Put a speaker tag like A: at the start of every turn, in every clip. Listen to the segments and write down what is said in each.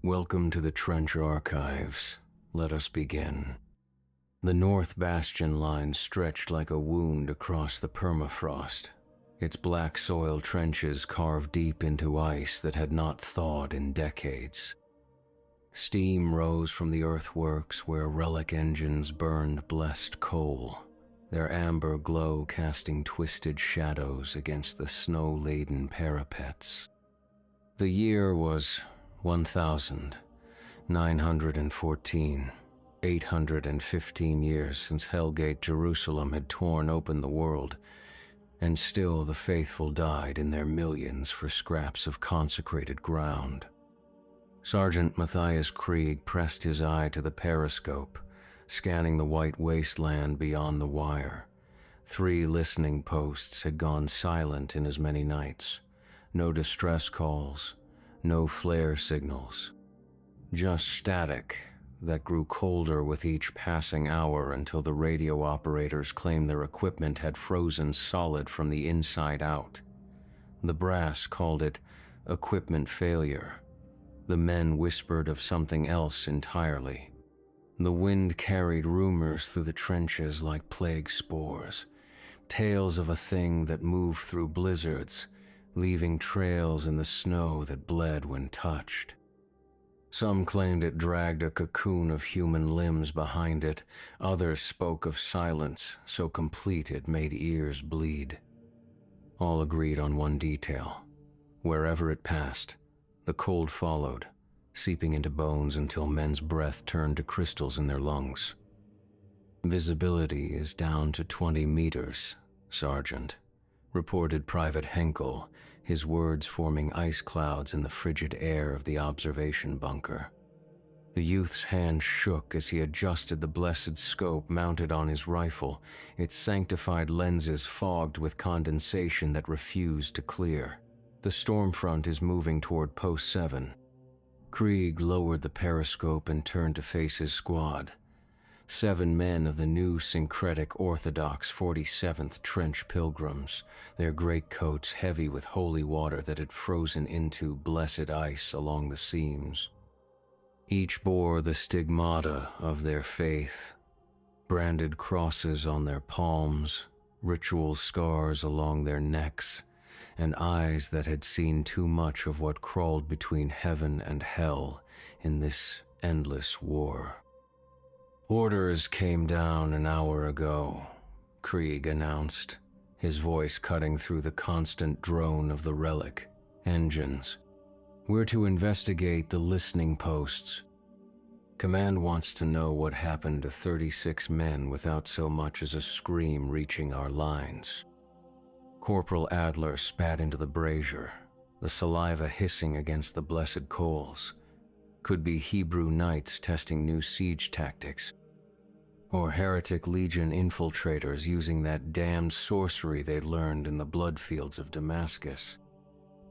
A: Welcome to the Trench Archives. Let us begin. The North Bastion line stretched like a wound across the permafrost, its black soil trenches carved deep into ice that had not thawed in decades. Steam rose from the earthworks where relic engines burned blessed coal, their amber glow casting twisted shadows against the snow-laden parapets. The year was 1914, 815 years since Hellgate Jerusalem had torn open the world, and still the faithful died in their millions for scraps of consecrated ground. Sergeant Matthias Krieg pressed his eye to the periscope, scanning the white wasteland beyond the wire. 3 listening posts had gone silent in as many nights. No distress calls, no flare signals. Just static that grew colder with each passing hour until the radio operators claimed their equipment had frozen solid from the inside out. The brass called it equipment failure. The men whispered of something else entirely. The wind carried rumors through the trenches like plague spores, tales of a thing that moved through blizzards, leaving trails in the snow that bled when touched. Some claimed it dragged a cocoon of human limbs behind it. Others spoke of silence so complete it made ears bleed. All agreed on one detail. Wherever it passed, the cold followed, seeping into bones until men's breath turned to crystals in their lungs. Visibility is down to 20 meters, Sergeant, reported Private Henkel, his words forming ice clouds in the frigid air of the observation bunker. The youth's hand shook as he adjusted the blessed scope mounted on his rifle, its sanctified lenses fogged with condensation that refused to clear. The storm front is moving toward Post 7. Krieg lowered the periscope and turned to face his squad. 7 men of the new syncretic Orthodox 47th Trench Pilgrims, their greatcoats heavy with holy water that had frozen into blessed ice along the seams. Each bore the stigmata of their faith, branded crosses on their palms, ritual scars along their necks, and eyes that had seen too much of what crawled between heaven and hell in this endless war. "Orders came down an hour ago," Krieg announced, his voice cutting through the constant drone of the relic engines. "We're to investigate the listening posts. Command wants to know what happened to 36 men without so much as a scream reaching our lines." Corporal Adler spat into the brazier, the saliva hissing against the blessed coals. Could be Hebrew knights testing new siege tactics, or heretic legion infiltrators using that damned sorcery they'd learned in the blood fields of Damascus.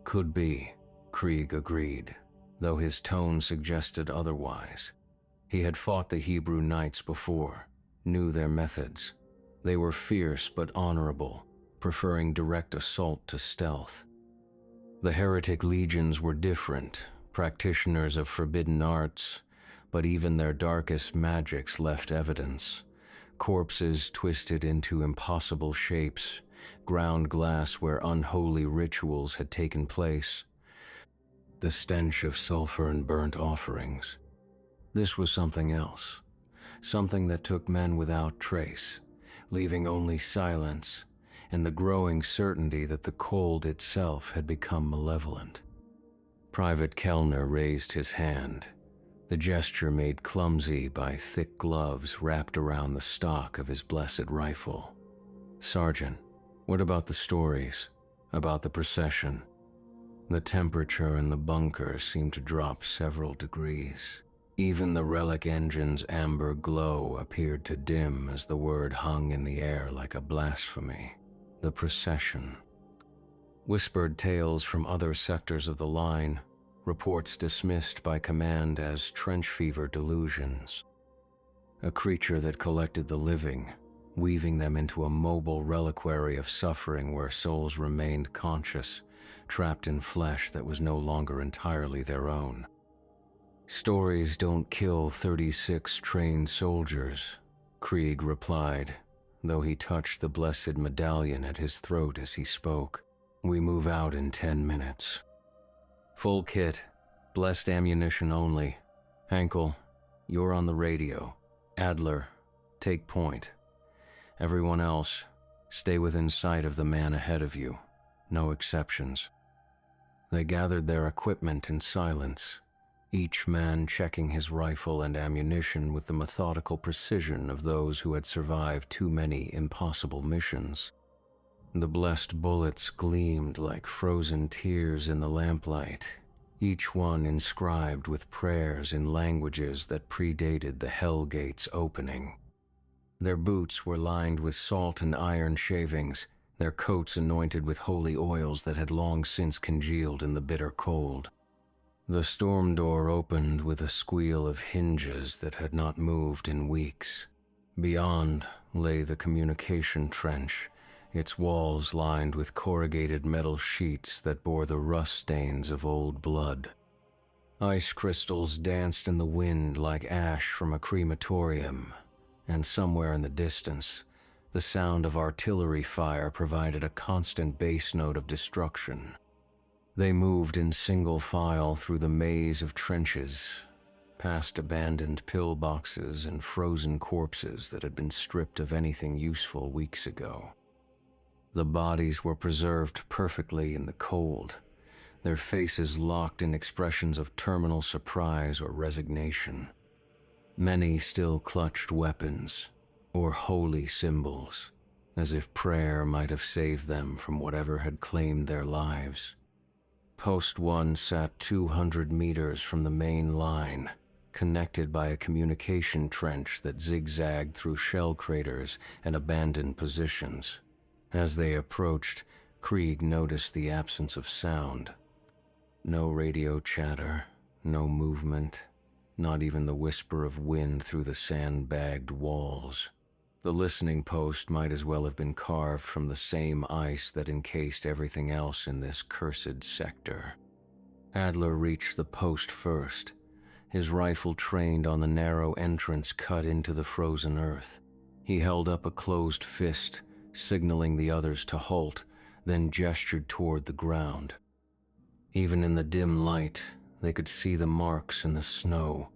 A: Could be, Krieg agreed, though his tone suggested otherwise. He had fought the Hebrew knights before, knew their methods. They were fierce but honorable, preferring direct assault to stealth. The heretic legions were different, practitioners of forbidden arts, but even their darkest magics left evidence. Corpses twisted into impossible shapes, ground glass where unholy rituals had taken place, the stench of sulfur and burnt offerings. This was something else, something that took men without trace, leaving only silence and the growing certainty that the cold itself had become malevolent. Private Kellner raised his hand, the gesture made clumsy by thick gloves wrapped around the stock of his blessed rifle. "Sergeant, what about the stories? About the procession?" The temperature in the bunker seemed to drop several degrees. Even the relic engine's amber glow appeared to dim as the word hung in the air like a blasphemy. The procession. Whispered tales from other sectors of the line, reports dismissed by command as trench fever delusions. A creature that collected the living, weaving them into a mobile reliquary of suffering where souls remained conscious, trapped in flesh that was no longer entirely their own. Stories don't kill 36 trained soldiers, Krieg replied, though he touched the blessed medallion at his throat as he spoke. We move out in 10 minutes. Full kit, blessed ammunition only. Henkel, you're on the radio. Adler, take point. Everyone else, stay within sight of the man ahead of you. No exceptions. They gathered their equipment in silence, each man checking his rifle and ammunition with the methodical precision of those who had survived too many impossible missions. The blessed bullets gleamed like frozen tears in the lamplight, each one inscribed with prayers in languages that predated the Hell Gate's opening. Their boots were lined with salt and iron shavings, their coats anointed with holy oils that had long since congealed in the bitter cold. The storm door opened with a squeal of hinges that had not moved in weeks. Beyond lay the communication trench, its walls lined with corrugated metal sheets that bore the rust stains of old blood. Ice crystals danced in the wind like ash from a crematorium, and somewhere in the distance, the sound of artillery fire provided a constant bass note of destruction. They moved in single file through the maze of trenches, past abandoned pillboxes and frozen corpses that had been stripped of anything useful weeks ago. The bodies were preserved perfectly in the cold, their faces locked in expressions of terminal surprise or resignation. Many still clutched weapons, or holy symbols, as if prayer might have saved them from whatever had claimed their lives. Post 1 sat 200 meters from the main line, connected by a communication trench that zigzagged through shell craters and abandoned positions. As they approached, Krieg noticed the absence of sound. No radio chatter, no movement, not even the whisper of wind through the sand-bagged walls. The listening post might as well have been carved from the same ice that encased everything else in this cursed sector. Adler reached the post first, his rifle trained on the narrow entrance cut into the frozen earth. He held up a closed fist, signaling the others to halt, then gestured toward the ground. Even in the dim light, they could see the marks in the snow,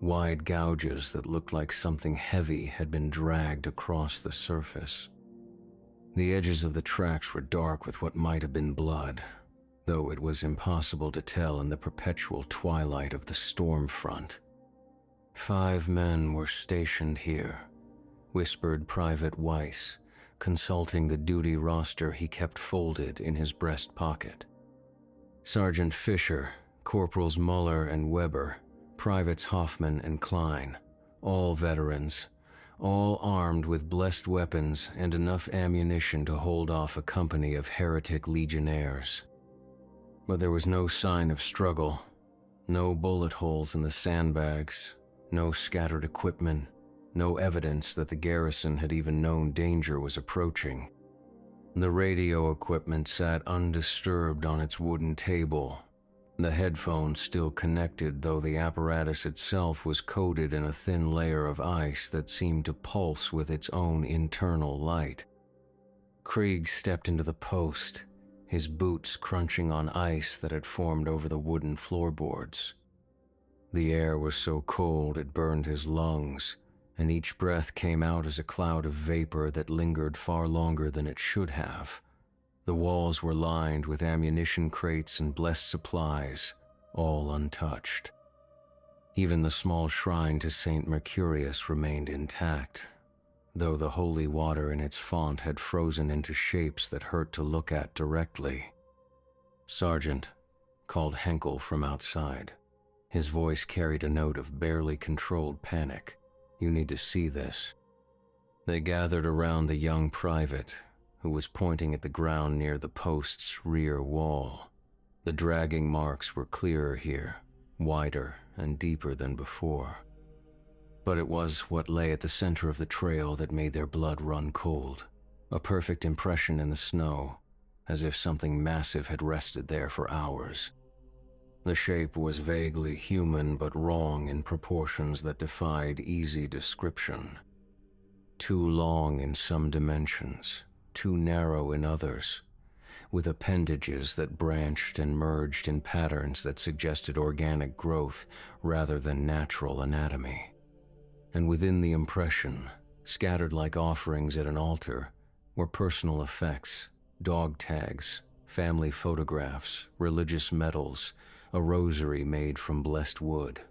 A: wide gouges that looked like something heavy had been dragged across the surface. The edges of the tracks were dark with what might have been blood, though it was impossible to tell in the perpetual twilight of the storm front. 5 men were stationed here, whispered Private Weiss, consulting the duty roster he kept folded in his breast pocket. Sergeant Fisher, Corporals Muller and Weber, Privates Hoffman and Klein, all veterans, all armed with blessed weapons and enough ammunition to hold off a company of heretic legionnaires. But there was no sign of struggle, no bullet holes in the sandbags, no scattered equipment, no evidence that the garrison had even known danger was approaching. The radio equipment sat undisturbed on its wooden table, the headphones still connected, though the apparatus itself was coated in a thin layer of ice that seemed to pulse with its own internal light. Krieg stepped into the post, his boots crunching on ice that had formed over the wooden floorboards. The air was so cold it burned his lungs, and each breath came out as a cloud of vapor that lingered far longer than it should have. The walls were lined with ammunition crates and blessed supplies, all untouched. Even the small shrine to Saint Mercurius remained intact, though the holy water in its font had frozen into shapes that hurt to look at directly. "Sergeant," called Henkel from outside. His voice carried a note of barely controlled panic. "You need to see this." They gathered around the young private, who was pointing at the ground near the post's rear wall. The dragging marks were clearer here, wider and deeper than before. But it was what lay at the center of the trail that made their blood run cold, a perfect impression in the snow, as if something massive had rested there for hours. The shape was vaguely human but wrong in proportions that defied easy description. Too long in some dimensions, too narrow in others, with appendages that branched and merged in patterns that suggested organic growth rather than natural anatomy. And within the impression, scattered like offerings at an altar, were personal effects, dog tags, family photographs, religious medals, a rosary made from blessed wood.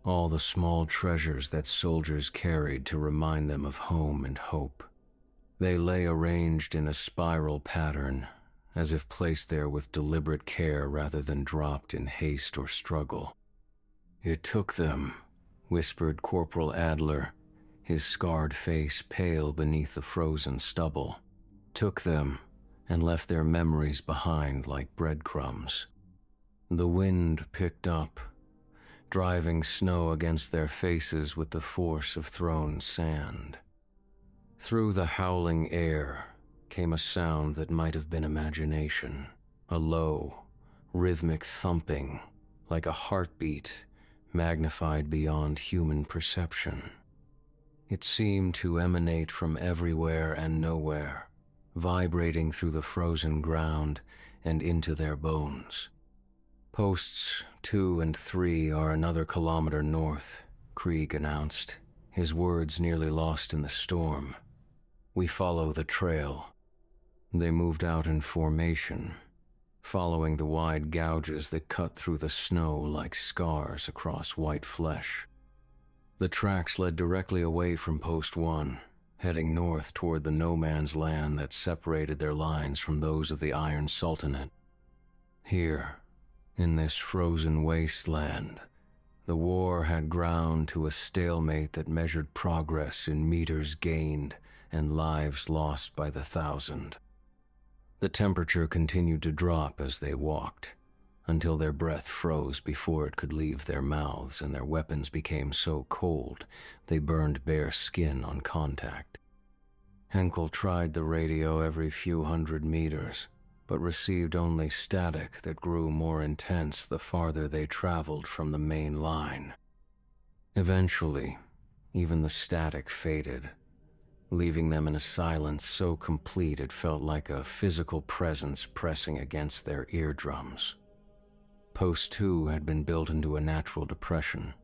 A: All the small treasures that soldiers carried to remind them of home and hope. They lay arranged in a spiral pattern, as if placed there with deliberate care rather than dropped in haste or struggle. "It took them," whispered Corporal Adler, his scarred face pale beneath the frozen stubble. "Took them and left their memories behind like breadcrumbs." The wind picked up, driving snow against their faces with the force of thrown sand. Through the howling air came a sound that might have been imagination, a low, rhythmic thumping, like a heartbeat, magnified beyond human perception. It seemed to emanate from everywhere and nowhere, vibrating through the frozen ground and into their bones. "Posts 2 and 3 are another kilometer north," Krieg announced, his words nearly lost in the storm. "We follow the trail." They moved out in formation, following the wide gouges that cut through the snow like scars across white flesh. The tracks led directly away from Post 1, heading north toward the no-man's land that separated their lines from those of the Iron Sultanate. Here, in this frozen wasteland, the war had ground to a stalemate that measured progress in meters gained and lives lost by the thousand. The temperature continued to drop as they walked, until their breath froze before it could leave their mouths and their weapons became so cold they burned bare skin on contact. Henkel tried the radio every few hundred meters, but received only static that grew more intense the farther they traveled from the main line. Eventually, even the static faded, leaving them in a silence so complete it felt like a physical presence pressing against their eardrums. Post 2 had been built into a natural depression,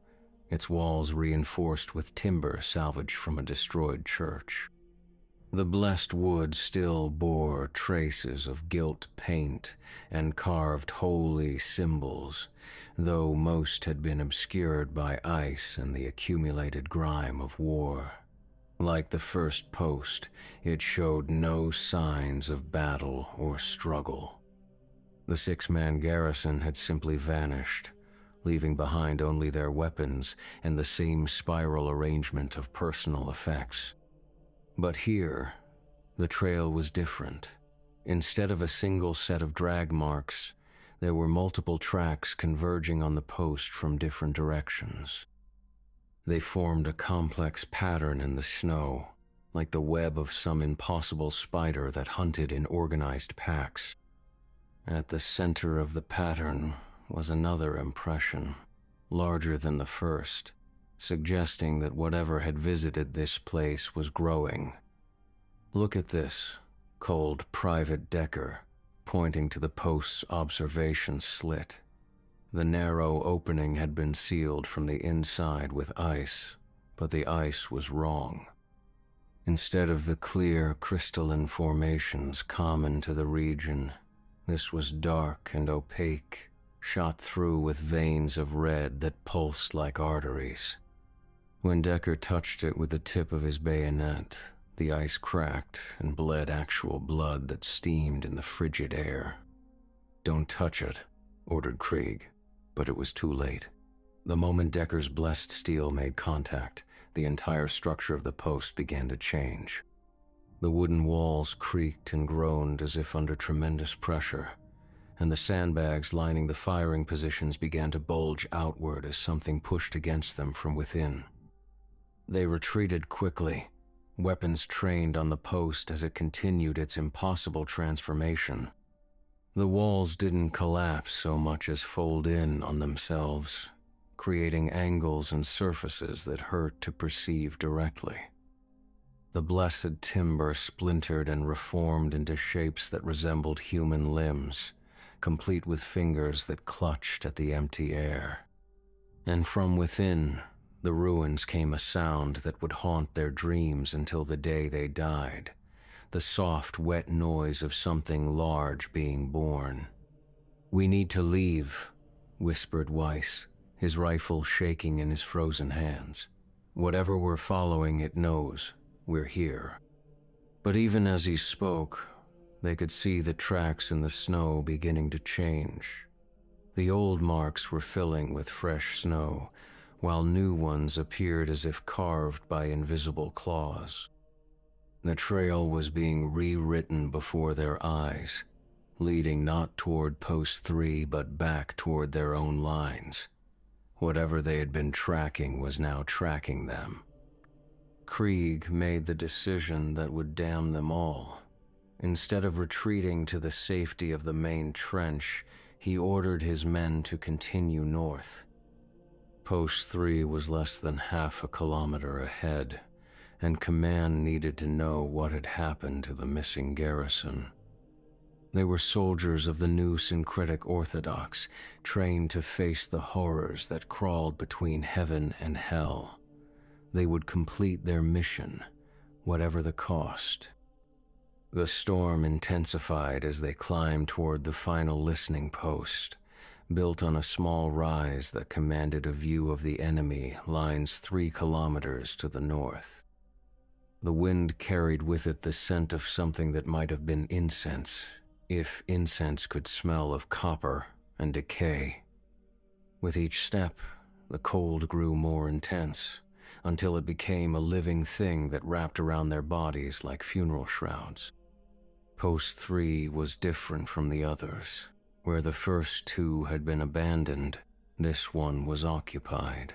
A: its walls reinforced with timber salvaged from a destroyed church. The blessed wood still bore traces of gilt paint and carved holy symbols, though most had been obscured by ice and the accumulated grime of war. Like the first post, it showed no signs of battle or struggle. The 6-man garrison had simply vanished, leaving behind only their weapons and the same spiral arrangement of personal effects. But here, the trail was different. Instead of a single set of drag marks, there were multiple tracks converging on the post from different directions. They formed a complex pattern in the snow, like the web of some impossible spider that hunted in organized packs. At the center of the pattern was another impression, larger than the first, suggesting that whatever had visited this place was growing. "Look at this," called Private Decker, pointing to the post's observation slit. The narrow opening had been sealed from the inside with ice, but the ice was wrong. Instead of the clear, crystalline formations common to the region, this was dark and opaque, shot through with veins of red that pulsed like arteries. When Decker touched it with the tip of his bayonet, the ice cracked and bled actual blood that steamed in the frigid air. "Don't touch it," ordered Krieg, but it was too late. The moment Decker's blessed steel made contact, the entire structure of the post began to change. The wooden walls creaked and groaned as if under tremendous pressure, and the sandbags lining the firing positions began to bulge outward as something pushed against them from within. They retreated quickly, weapons trained on the post as it continued its impossible transformation. The walls didn't collapse so much as fold in on themselves, creating angles and surfaces that hurt to perceive directly. The blessed timber splintered and reformed into shapes that resembled human limbs, complete with fingers that clutched at the empty air. And from within, the ruins came a sound that would haunt their dreams until the day they died, the soft, wet noise of something large being born. "We need to leave," whispered Weiss, his rifle shaking in his frozen hands. "Whatever we're following, it knows we're here." But even as he spoke, they could see the tracks in the snow beginning to change. The old marks were filling with fresh snow, while new ones appeared as if carved by invisible claws. The trail was being rewritten before their eyes, leading not toward Post 3 but back toward their own lines. Whatever they had been tracking was now tracking them. Krieg made the decision that would damn them all. Instead of retreating to the safety of the main trench, he ordered his men to continue north. Post 3 was less than half a kilometer ahead, and command needed to know what had happened to the missing garrison. They were soldiers of the new syncretic Orthodox, trained to face the horrors that crawled between heaven and hell. They would complete their mission, whatever the cost. The storm intensified as they climbed toward the final listening post, built on a small rise that commanded a view of the enemy lines 3 kilometers to the north. The wind carried with it the scent of something that might have been incense, if incense could smell of copper and decay. With each step, the cold grew more intense, until it became a living thing that wrapped around their bodies like funeral shrouds. Post 3 was different from the others. Where the first 2 had been abandoned, this one was occupied.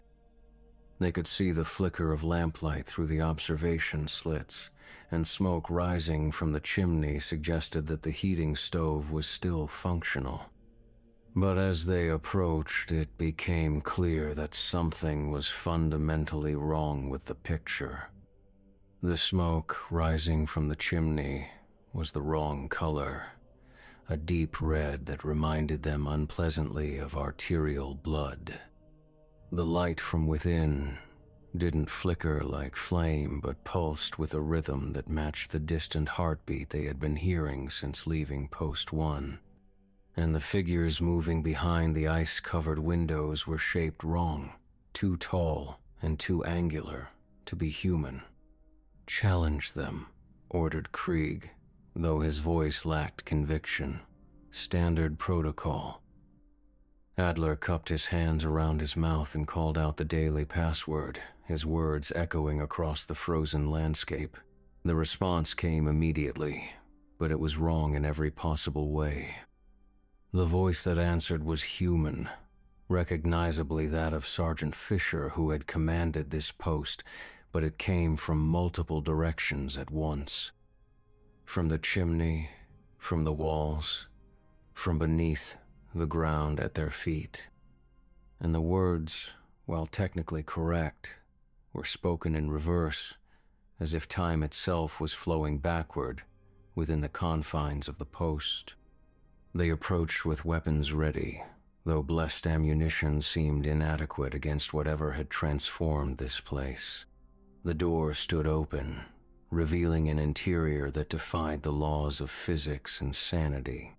A: They could see the flicker of lamplight through the observation slits, and smoke rising from the chimney suggested that the heating stove was still functional. But as they approached, it became clear that something was fundamentally wrong with the picture. The smoke rising from the chimney was the wrong color, a deep red that reminded them unpleasantly of arterial blood. The light from within didn't flicker like flame, but pulsed with a rhythm that matched the distant heartbeat they had been hearing since leaving Post 1. And the figures moving behind the ice-covered windows were shaped wrong, too tall and too angular to be human. "Challenge them," ordered Krieg, though his voice lacked conviction. "Standard protocol." Adler cupped his hands around his mouth and called out the daily password, his words echoing across the frozen landscape. The response came immediately, but it was wrong in every possible way. The voice that answered was human, recognizably that of Sergeant Fisher, who had commanded this post, but it came from multiple directions at once. From the chimney, from the walls, from beneath the ground at their feet. And the words, while technically correct, were spoken in reverse, as if time itself was flowing backward within the confines of the post. They approached with weapons ready, though blessed ammunition seemed inadequate against whatever had transformed this place. The door stood open, revealing an interior that defied the laws of physics and sanity.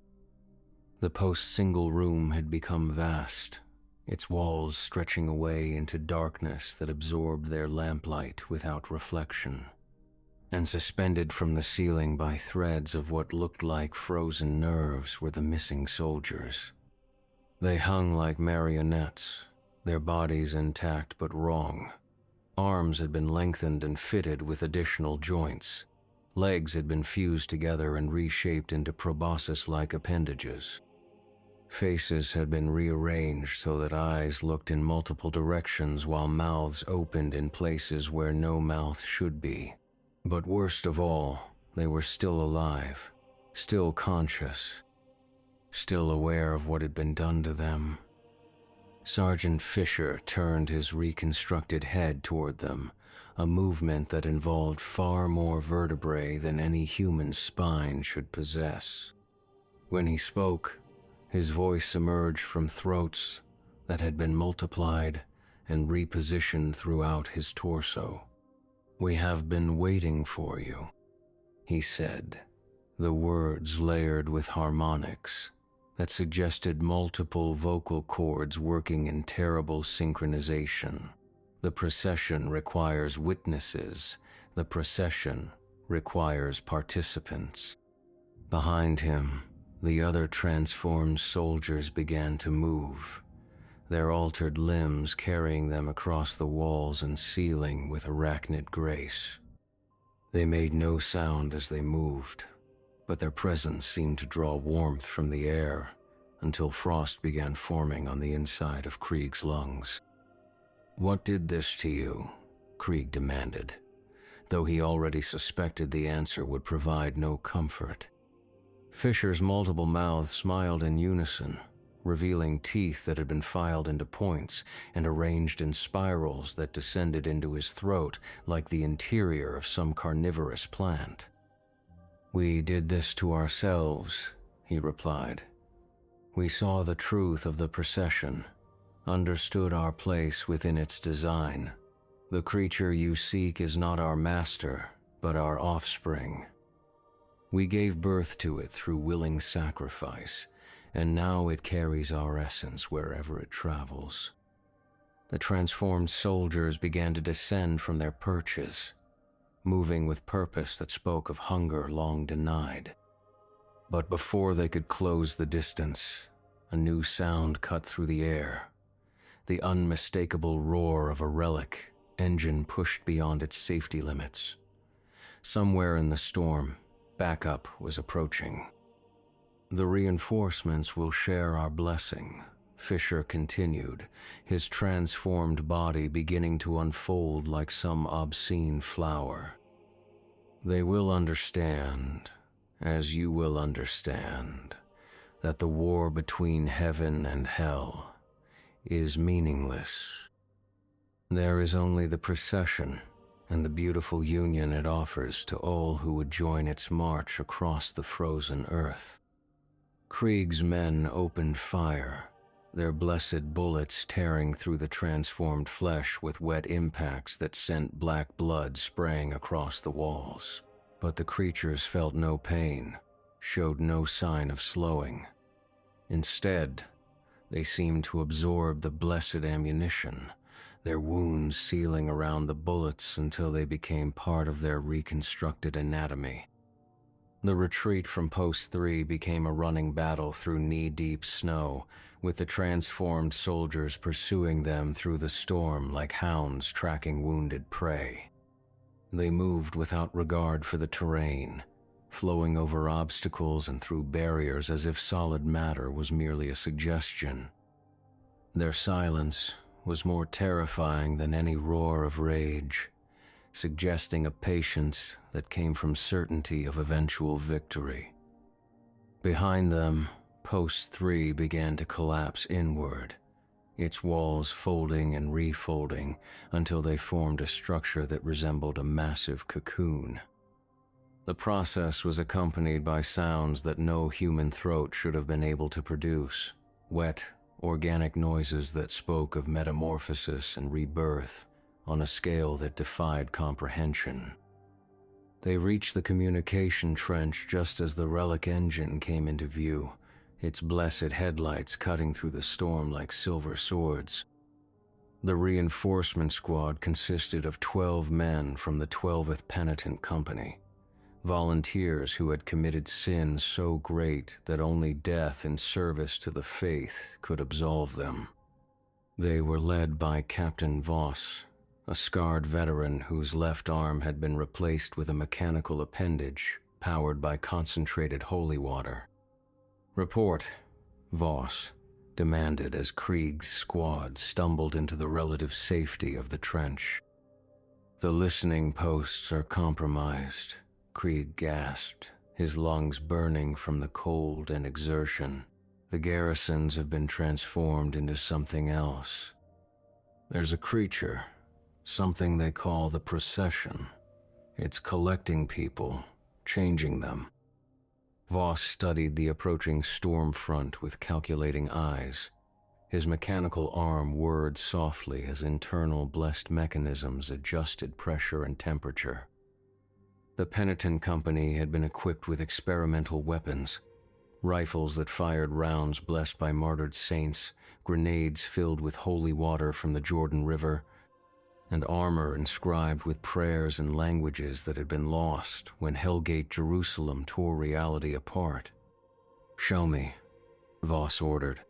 A: The post's single room had become vast, its walls stretching away into darkness that absorbed their lamplight without reflection. And suspended from the ceiling by threads of what looked like frozen nerves were the missing soldiers. They hung like marionettes, their bodies intact but wrong. Arms had been lengthened and fitted with additional joints. Legs had been fused together and reshaped into proboscis-like appendages. Faces had been rearranged so that eyes looked in multiple directions while mouths opened in places where no mouth should be. But worst of all, they were still alive, still conscious. still aware of what had been done to them. Sergeant Fisher turned his reconstructed head toward them, a movement that involved far more vertebrae than any human spine should possess. When he spoke, his voice emerged from throats that had been multiplied and repositioned throughout his torso. "We have been waiting for you," he said, the words layered with harmonics that suggested multiple vocal cords working in terrible synchronization. The procession requires witnesses. The procession requires participants. Behind him, the other transformed soldiers began to move, their altered limbs carrying them across the walls and ceiling with arachnid grace. They made no sound as they moved, but their presence seemed to draw warmth from the air until frost began forming on the inside of Krieg's lungs. "What did this to you?" Krieg demanded, though he already suspected the answer would provide no comfort. Fisher's multiple mouths smiled in unison, revealing teeth that had been filed into points and arranged in spirals that descended into his throat like the interior of some carnivorous plant. "We did this to ourselves," he replied. "We saw the truth of the procession, understood our place within its design. The creature you seek is not our master, but our offspring. We gave birth to it through willing sacrifice, and now it carries our essence wherever it travels." The transformed soldiers began to descend from their perches, moving with purpose that spoke of hunger long denied. But before they could close the distance, a new sound cut through the air. The unmistakable roar of a relic, engine pushed beyond its safety limits. Somewhere in the storm, backup was approaching. "The reinforcements will share our blessing," Fisher continued, his transformed body beginning to unfold like some obscene flower. "They will understand, as you will understand, that the war between heaven and hell is meaningless. There is only the procession and the beautiful union it offers to all who would join its march across the frozen earth." Krieg's men opened fire, their blessed bullets tearing through the transformed flesh with wet impacts that sent black blood spraying across the walls. But the creatures felt no pain, showed no sign of slowing. Instead, they seemed to absorb the blessed ammunition, their wounds sealing around the bullets until they became part of their reconstructed anatomy. The retreat from Post 3 became a running battle through knee-deep snow, with the transformed soldiers pursuing them through the storm like hounds tracking wounded prey. They moved without regard for the terrain, flowing over obstacles and through barriers as if solid matter was merely a suggestion. Their silence was more terrifying than any roar of rage, suggesting a patience that came from certainty of eventual victory. Behind them, Post 3 began to collapse inward, its walls folding and refolding until they formed a structure that resembled a massive cocoon. The process was accompanied by sounds that no human throat should have been able to produce, wet, organic noises that spoke of metamorphosis and rebirth on a scale that defied comprehension. They reached the communication trench just as the relic engine came into view, its blessed headlights cutting through the storm like silver swords. The reinforcement squad consisted of 12 men from the 12th Penitent Company, volunteers who had committed sins so great that only death in service to the faith could absolve them. They were led by Captain Voss, a scarred veteran whose left arm had been replaced with a mechanical appendage powered by concentrated holy water. "Report," Voss demanded as Krieg's squad stumbled into the relative safety of the trench. "The listening posts are compromised," Krieg gasped, his lungs burning from the cold and exertion. The garrisons have been transformed into something else. There's a creature, something they call the procession. It's collecting people, changing them. Voss studied the approaching storm front with calculating eyes. His mechanical arm whirred softly as internal blessed mechanisms adjusted pressure and temperature. The penitent company had been equipped with experimental weapons, rifles that fired rounds blessed by martyred saints, grenades filled with holy water from the Jordan River, and armor inscribed with prayers and languages that had been lost when Hellgate Jerusalem tore reality apart. "Show me," Voss ordered.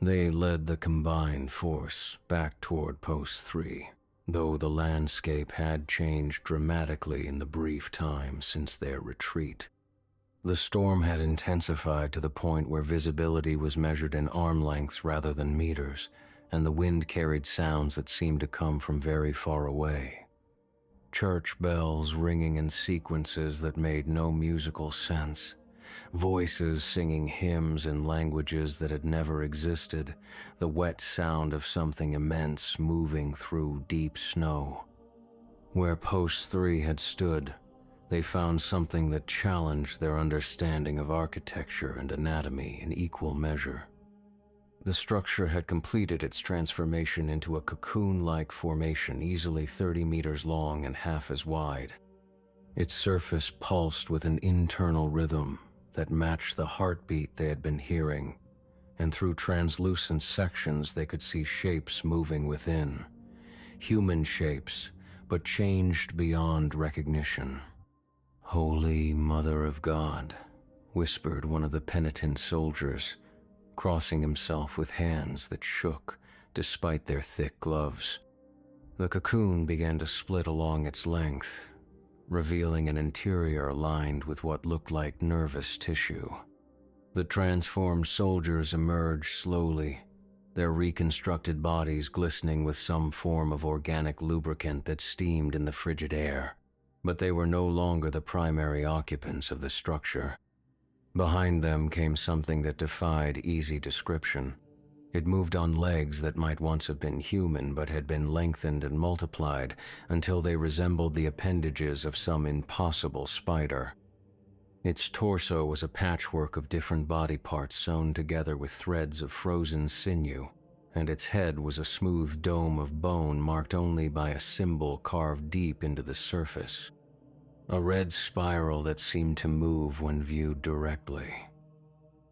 A: They led the combined force back toward Post 3, though the landscape had changed dramatically in the brief time since their retreat. The storm had intensified to the point where visibility was measured in arm lengths rather than meters, and the wind carried sounds that seemed to come from very far away. Church bells ringing in sequences that made no musical sense, voices singing hymns in languages that had never existed, the wet sound of something immense moving through deep snow. Where Post 3 had stood, they found something that challenged their understanding of architecture and anatomy in equal measure. The structure had completed its transformation into a cocoon-like formation easily 30 meters long and half as wide. Its surface pulsed with an internal rhythm that matched the heartbeat they had been hearing, and through translucent sections they could see shapes moving within. Human shapes, but changed beyond recognition. "Holy Mother of God," whispered one of the penitent soldiers, crossing himself with hands that shook despite their thick gloves. The cocoon began to split along its length, revealing an interior lined with what looked like nervous tissue. The transformed soldiers emerged slowly, their reconstructed bodies glistening with some form of organic lubricant that steamed in the frigid air. But they were no longer the primary occupants of the structure. Behind them came something that defied easy description. It moved on legs that might once have been human but had been lengthened and multiplied until they resembled the appendages of some impossible spider. Its torso was a patchwork of different body parts sewn together with threads of frozen sinew, and its head was a smooth dome of bone marked only by a symbol carved deep into the surface. A red spiral that seemed to move when viewed directly.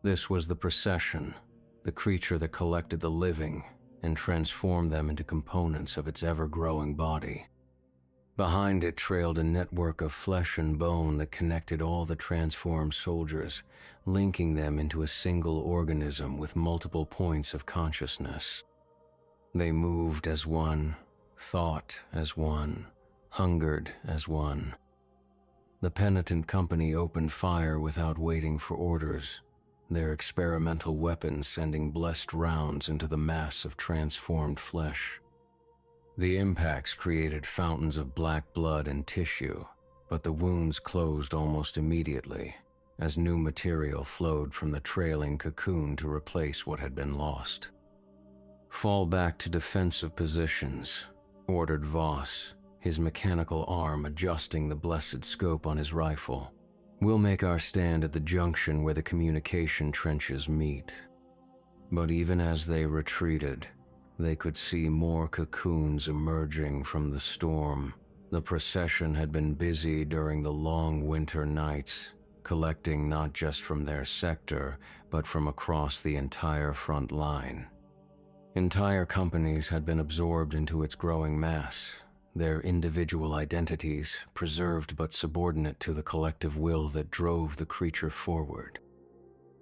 A: This was the procession, the creature that collected the living and transformed them into components of its ever-growing body. Behind it trailed a network of flesh and bone that connected all the transformed soldiers, linking them into a single organism with multiple points of consciousness. They moved as one, thought as one, hungered as one. The penitent company opened fire without waiting for orders, their experimental weapons sending blessed rounds into the mass of transformed flesh. The impacts created fountains of black blood and tissue, but the wounds closed almost immediately, as new material flowed from the trailing cocoon to replace what had been lost. "Fall back to defensive positions," ordered Voss, his mechanical arm adjusting the blessed scope on his rifle. "We'll make our stand at the junction where the communication trenches meet." But even as they retreated, they could see more cocoons emerging from the storm. The procession had been busy during the long winter nights, collecting not just from their sector, but from across the entire front line. Entire companies had been absorbed into its growing mass, their individual identities preserved but subordinate to the collective will that drove the creature forward.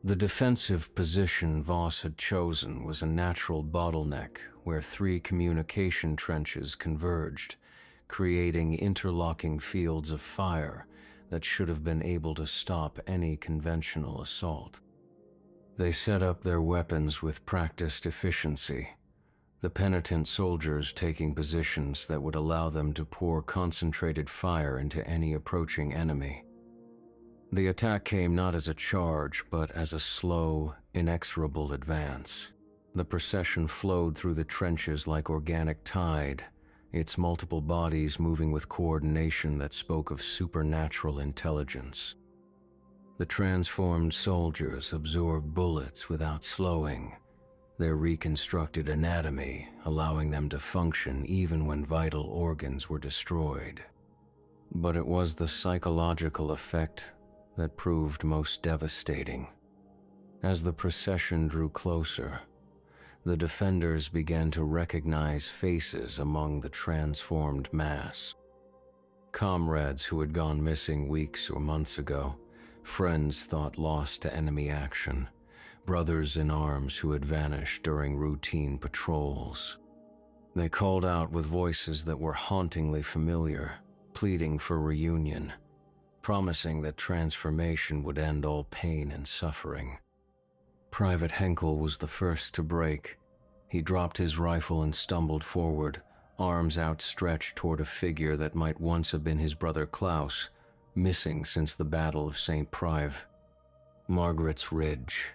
A: The defensive position Voss had chosen was a natural bottleneck where 3 communication trenches converged, creating interlocking fields of fire that should have been able to stop any conventional assault. They set up their weapons with practiced efficiency, the penitent soldiers taking positions that would allow them to pour concentrated fire into any approaching enemy. The attack came not as a charge, but as a slow, inexorable advance. The procession flowed through the trenches like organic tide, its multiple bodies moving with coordination that spoke of supernatural intelligence. The transformed soldiers absorbed bullets without slowing, their reconstructed anatomy allowing them to function even when vital organs were destroyed. But it was the psychological effect that proved most devastating. As the procession drew closer, the defenders began to recognize faces among the transformed mass. Comrades who had gone missing weeks or months ago, friends thought lost to enemy action, brothers in arms who had vanished during routine patrols. They called out with voices that were hauntingly familiar, pleading for reunion, promising that transformation would end all pain and suffering. Private Henkel was the first to break. He dropped his rifle and stumbled forward, arms outstretched toward a figure that might once have been his brother Klaus, missing since the Battle of St. Prive. Margaret's Ridge.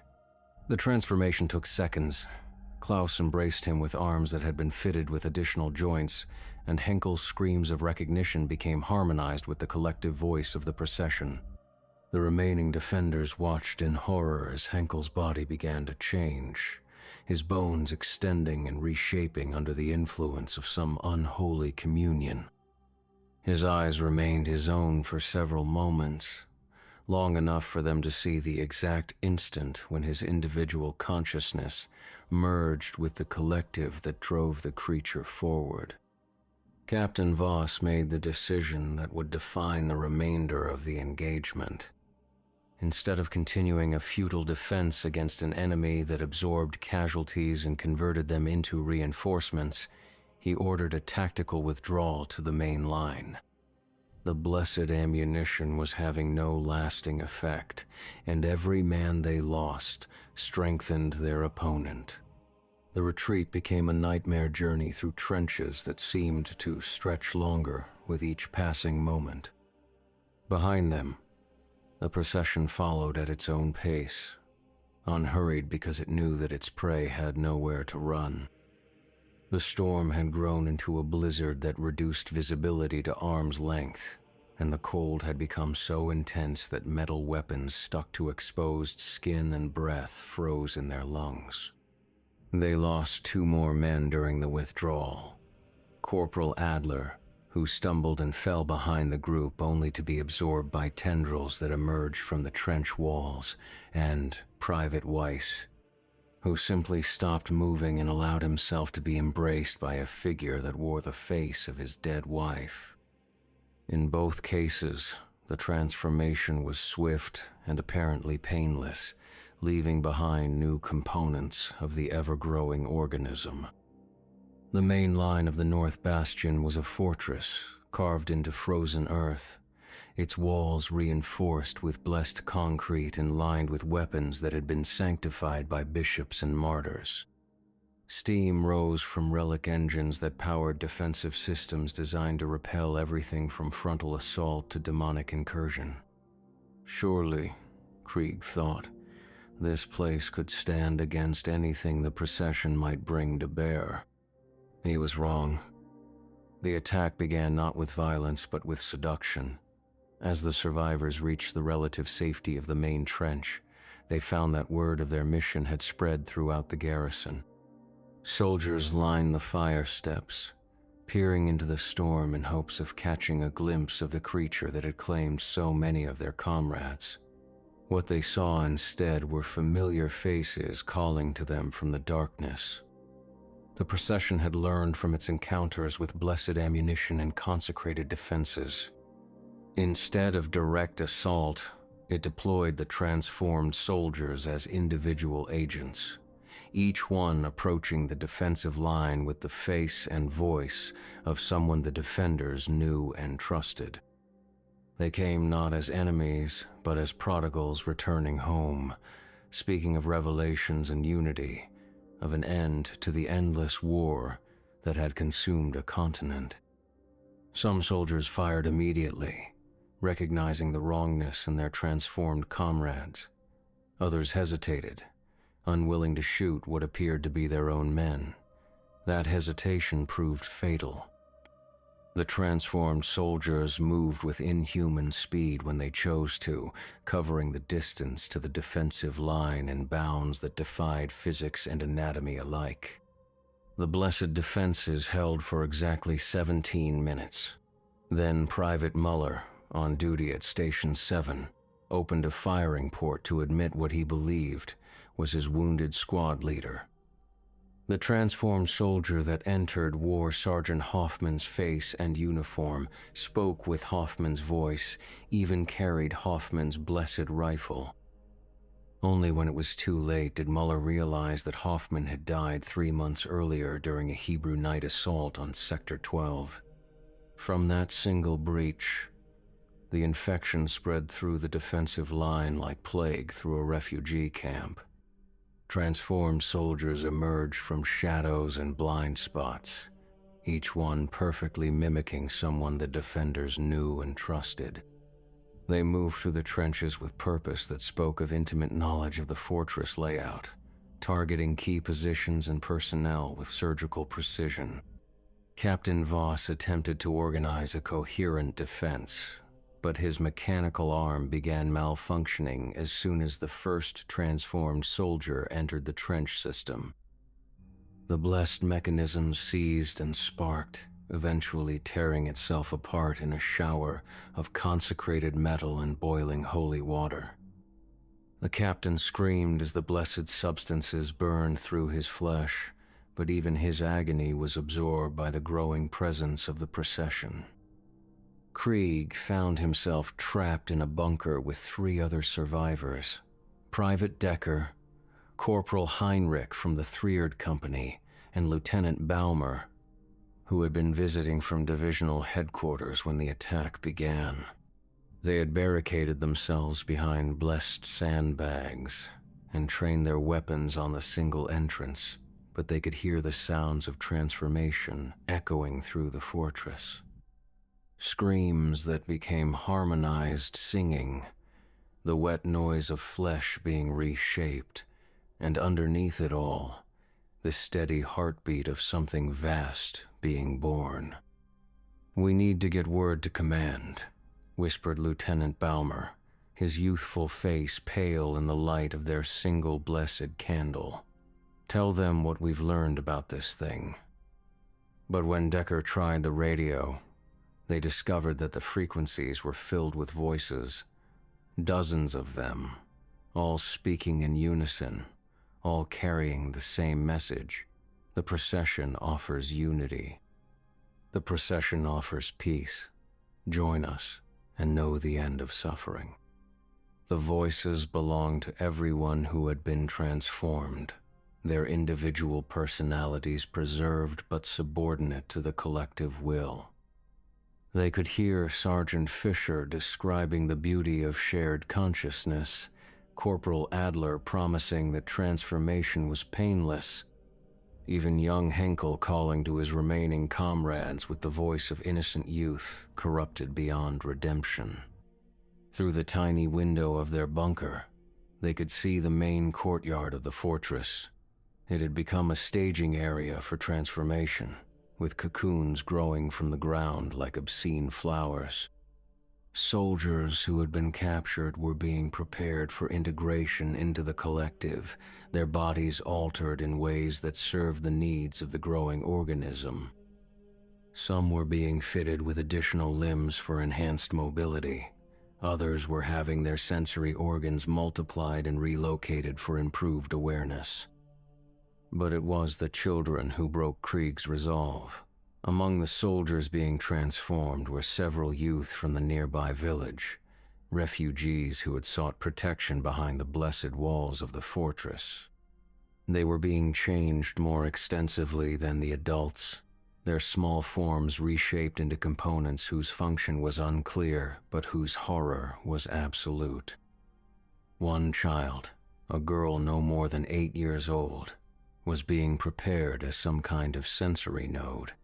A: The transformation took seconds. Klaus embraced him with arms that had been fitted with additional joints, and Henkel's screams of recognition became harmonized with the collective voice of the procession. The remaining defenders watched in horror as Henkel's body began to change, his bones extending and reshaping under the influence of some unholy communion. His eyes remained his own for several moments, long enough for them to see the exact instant when his individual consciousness merged with the collective that drove the creature forward. Captain Voss made the decision that would define the remainder of the engagement. Instead of continuing a futile defense against an enemy that absorbed casualties and converted them into reinforcements, he ordered a tactical withdrawal to the main line. The blessed ammunition was having no lasting effect, and every man they lost strengthened their opponent. The retreat became a nightmare journey through trenches that seemed to stretch longer with each passing moment. Behind them, the procession followed at its own pace, unhurried because it knew that its prey had nowhere to run. The storm had grown into a blizzard that reduced visibility to arm's length, and the cold had become so intense that metal weapons stuck to exposed skin and breath froze in their lungs. They lost 2 more men during the withdrawal. Corporal Adler, who stumbled and fell behind the group only to be absorbed by tendrils that emerged from the trench walls, and Private Weiss, who simply stopped moving and allowed himself to be embraced by a figure that wore the face of his dead wife. In both cases, the transformation was swift and apparently painless, leaving behind new components of the ever-growing organism. The main line of the North Bastion was a fortress carved into frozen earth, its walls reinforced with blessed concrete and lined with weapons that had been sanctified by bishops and martyrs. Steam rose from relic engines that powered defensive systems designed to repel everything from frontal assault to demonic incursion. Surely, Krieg thought, this place could stand against anything the procession might bring to bear. He was wrong. The attack began not with violence but with seduction. As the survivors reached the relative safety of the main trench, they found that word of their mission had spread throughout the garrison. Soldiers lined the fire steps, peering into the storm in hopes of catching a glimpse of the creature that had claimed so many of their comrades. What they saw instead were familiar faces calling to them from the darkness. The procession had learned from its encounters with blessed ammunition and consecrated defenses. Instead of direct assault, it deployed the transformed soldiers as individual agents, each one approaching the defensive line with the face and voice of someone the defenders knew and trusted. They came not as enemies, but as prodigals returning home, speaking of revelations and unity, of an end to the endless war that had consumed a continent. Some soldiers fired immediately, recognizing the wrongness in their transformed comrades. Others hesitated, unwilling to shoot what appeared to be their own men. That hesitation proved fatal. The transformed soldiers moved with inhuman speed when they chose to, covering the distance to the defensive line in bounds that defied physics and anatomy alike. The blessed defenses held for exactly 17 minutes. Then Private Muller, on duty at Station 7, opened a firing port to admit what he believed was his wounded squad leader. The transformed soldier that entered wore Sergeant Hoffman's face and uniform, spoke with Hoffman's voice, even carried Hoffman's blessed rifle. Only when it was too late did Muller realize that Hoffman had died 3 months earlier during a Hebrew night assault on Sector 12. From that single breach, the infection spread through the defensive line like plague through a refugee camp. Transformed soldiers emerged from shadows and blind spots, each one perfectly mimicking someone the defenders knew and trusted. They moved through the trenches with purpose that spoke of intimate knowledge of the fortress layout, targeting key positions and personnel with surgical precision. Captain Voss attempted to organize a coherent defense, but his mechanical arm began malfunctioning as soon as the first transformed soldier entered the trench system. The blessed mechanism seized and sparked, eventually tearing itself apart in a shower of consecrated metal and boiling holy water. The captain screamed as the blessed substances burned through his flesh, but even his agony was absorbed by the growing presence of the procession. Krieg found himself trapped in a bunker with 3 other survivors: Private Decker, Corporal Heinrich from the Threerd Company, and Lieutenant Baumer, who had been visiting from divisional headquarters when the attack began. They had barricaded themselves behind blessed sandbags and trained their weapons on the single entrance, but they could hear the sounds of transformation echoing through the fortress. Screams that became harmonized singing, the wet noise of flesh being reshaped, and underneath it all, the steady heartbeat of something vast being born. "We need to get word to command," whispered Lieutenant Baumer, his youthful face pale in the light of their single blessed candle. "Tell them what we've learned about this thing." But when Decker tried the radio, they discovered that the frequencies were filled with voices, dozens of them, all speaking in unison, all carrying the same message. The procession offers unity. The procession offers peace. Join us and know the end of suffering. The voices belonged to everyone who had been transformed, their individual personalities preserved but subordinate to the collective will. They could hear Sergeant Fisher describing the beauty of shared consciousness, Corporal Adler promising that transformation was painless, even young Henkel calling to his remaining comrades with the voice of innocent youth corrupted beyond redemption. Through the tiny window of their bunker, they could see the main courtyard of the fortress. It had become a staging area for transformation, with cocoons growing from the ground like obscene flowers. Soldiers who had been captured were being prepared for integration into the collective, their bodies altered in ways that served the needs of the growing organism. Some were being fitted with additional limbs for enhanced mobility. Others were having their sensory organs multiplied and relocated for improved awareness. But it was the children who broke Krieg's resolve. Among the soldiers being transformed were several youth from the nearby village, refugees who had sought protection behind the blessed walls of the fortress. They were being changed more extensively than the adults, their small forms reshaped into components whose function was unclear but whose horror was absolute. One child, a girl no more than 8 years old, was being prepared as some kind of sensory node.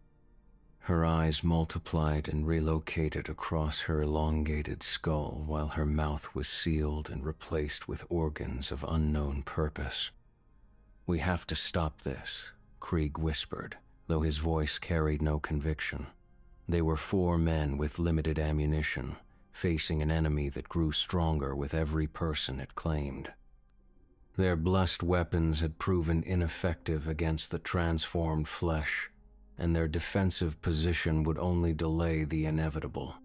A: Her eyes multiplied and relocated across her elongated skull while her mouth was sealed and replaced with organs of unknown purpose. "We have to stop this," Krieg whispered, though his voice carried no conviction. They were 4 men with limited ammunition, facing an enemy that grew stronger with every person it claimed. Their blessed weapons had proven ineffective against the transformed flesh, and their defensive position would only delay the inevitable.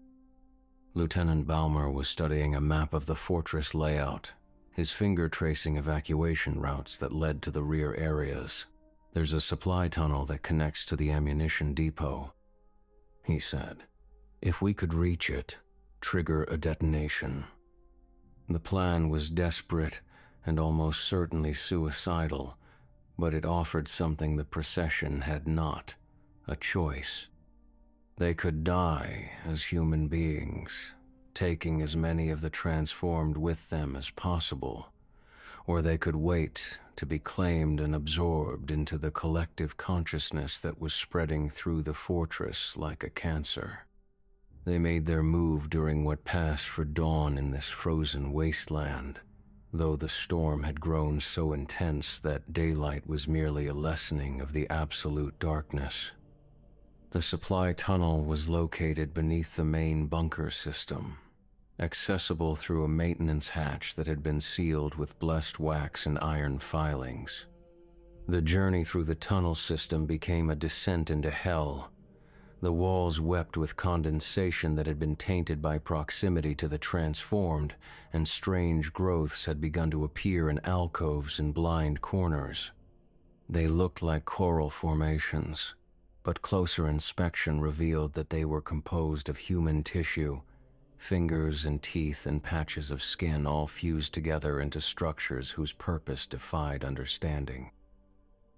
A: Lieutenant Baumer was studying a map of the fortress layout, his finger tracing evacuation routes that led to the rear areas. "There's a supply tunnel that connects to the ammunition depot," he said. "If we could reach it, trigger a detonation." The plan was desperate and almost certainly suicidal, but it offered something the procession had not: a choice. They could die as human beings, taking as many of the transformed with them as possible, or they could wait to be claimed and absorbed into the collective consciousness that was spreading through the fortress like a cancer. They made their move during what passed for dawn in this frozen wasteland, though the storm had grown so intense that daylight was merely a lessening of the absolute darkness. The supply tunnel was located beneath the main bunker system, accessible through a maintenance hatch that had been sealed with blessed wax and iron filings. The journey through the tunnel system became a descent into hell. The walls wept with condensation that had been tainted by proximity to the transformed, and strange growths had begun to appear in alcoves and blind corners. They looked like coral formations, but closer inspection revealed that they were composed of human tissue, fingers and teeth and patches of skin all fused together into structures whose purpose defied understanding.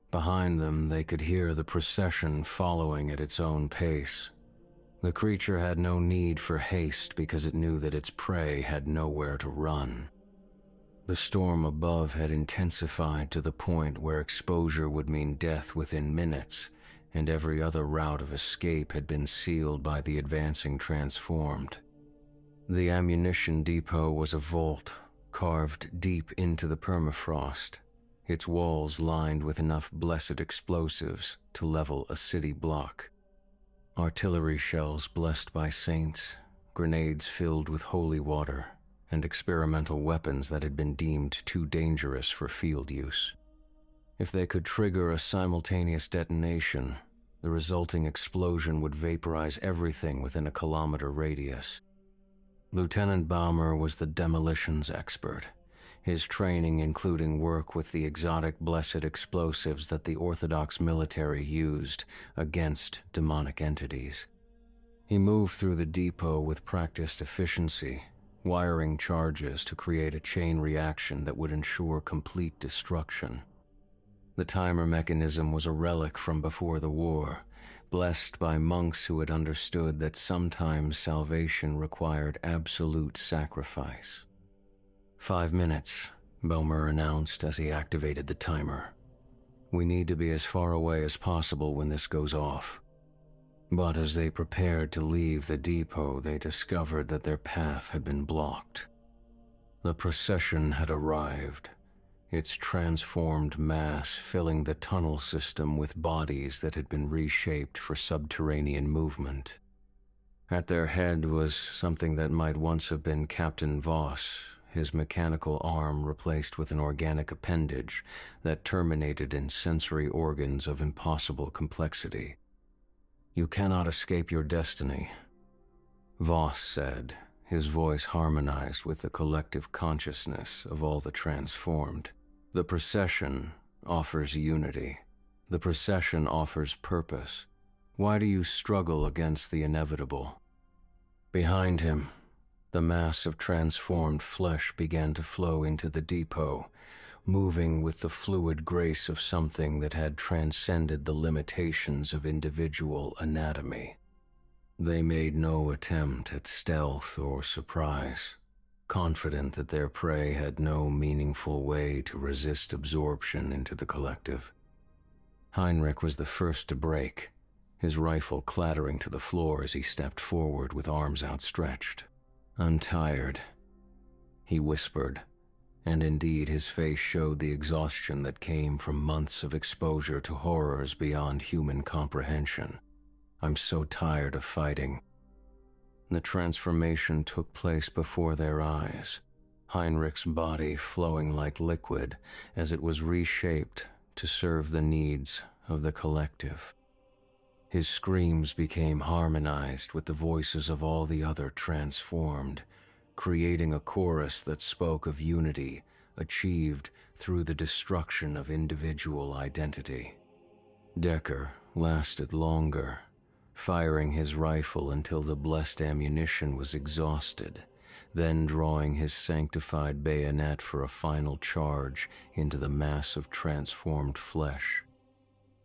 A: Behind them, they could hear the procession following at its own pace. The creature had no need for haste because it knew that its prey had nowhere to run. The storm above had intensified to the point where exposure would mean death within minutes, and every other route of escape had been sealed by the advancing transformed. The ammunition depot was a vault, carved deep into the permafrost, its walls lined with enough blessed explosives to level a city block. Artillery shells blessed by saints, grenades filled with holy water, and experimental weapons that had been deemed too dangerous for field use. If they could trigger a simultaneous detonation, the resulting explosion would vaporize everything within a kilometer radius. Lieutenant Baumer was the demolitions expert, his training including work with the exotic blessed explosives that the Orthodox military used against demonic entities. He moved through the depot with practiced efficiency, wiring charges to create a chain reaction that would ensure complete destruction. The timer mechanism was a relic from before the war, blessed by monks who had understood that sometimes salvation required absolute sacrifice. 5 minutes, Baumer announced as he activated the timer. "We need to be as far away as possible when this goes off." But as they prepared to leave the depot, they discovered that their path had been blocked. The procession had arrived, its transformed mass filling the tunnel system with bodies that had been reshaped for subterranean movement. At their head was something that might once have been Captain Voss, his mechanical arm replaced with an organic appendage that terminated in sensory organs of impossible complexity. "You cannot escape your destiny," Voss said, his voice harmonized with the collective consciousness of all the transformed. "The procession offers unity. The procession offers purpose. Why do you struggle against the inevitable?" Behind him, the mass of transformed flesh began to flow into the depot, moving with the fluid grace of something that had transcended the limitations of individual anatomy. They made no attempt at stealth or surprise, confident that their prey had no meaningful way to resist absorption into the collective. Heinrich was the first to break, his rifle clattering to the floor as he stepped forward with arms outstretched. "I'm tired," he whispered, And indeed, his face showed the exhaustion that came from months of exposure to horrors beyond human comprehension. "I'm so tired of fighting." The transformation took place before their eyes, Heinrich's body flowing like liquid as it was reshaped to serve the needs of the collective. His screams became harmonized with the voices of all the other transformed, creating a chorus that spoke of unity achieved through the destruction of individual identity. Decker lasted longer, firing his rifle until the blessed ammunition was exhausted, then drawing his sanctified bayonet for a final charge into the mass of transformed flesh.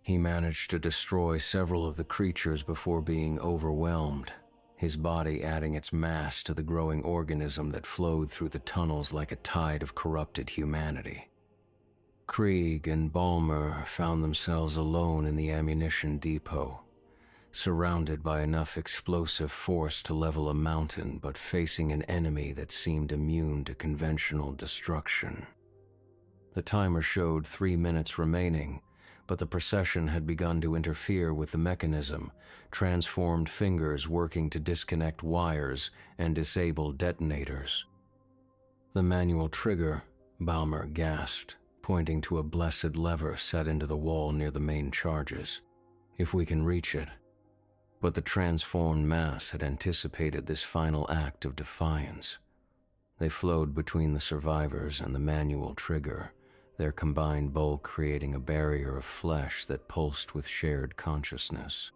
A: He managed to destroy several of the creatures before being overwhelmed, his body adding its mass to the growing organism that flowed through the tunnels like a tide of corrupted humanity. Krieg and Ballmer found themselves alone in the ammunition depot, surrounded by enough explosive force to level a mountain, but facing an enemy that seemed immune to conventional destruction. The timer showed 3 minutes remaining, but the procession had begun to interfere with the mechanism, transformed fingers working to disconnect wires and disable detonators. "The manual trigger," Ballmer gasped, pointing to a blessed lever set into the wall near the main charges. "If we can reach it." But the transformed mass had anticipated this final act of defiance. They flowed between the survivors and the manual trigger, their combined bulk creating a barrier of flesh that pulsed with shared consciousness.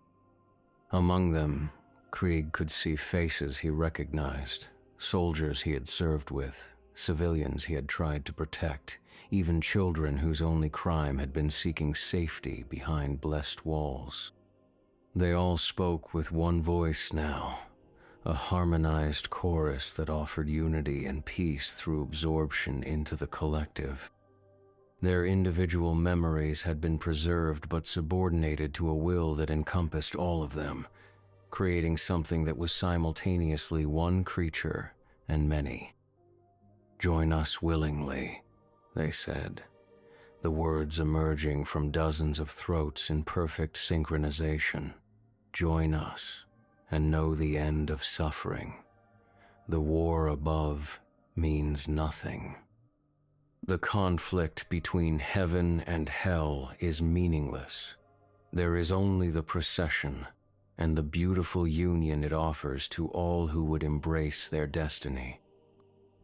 A: Among them, Krieg could see faces he recognized, soldiers he had served with, civilians he had tried to protect, even children whose only crime had been seeking safety behind blessed walls. They all spoke with one voice now, a harmonized chorus that offered unity and peace through absorption into the collective. Their individual memories had been preserved but subordinated to a will that encompassed all of them, creating something that was simultaneously one creature and many. "Join us willingly," they said, the words emerging from dozens of throats in perfect synchronization. "Join us and know the end of suffering. The war above means nothing. The conflict between heaven and hell is meaningless. There is only the procession and the beautiful union it offers to all who would embrace their destiny."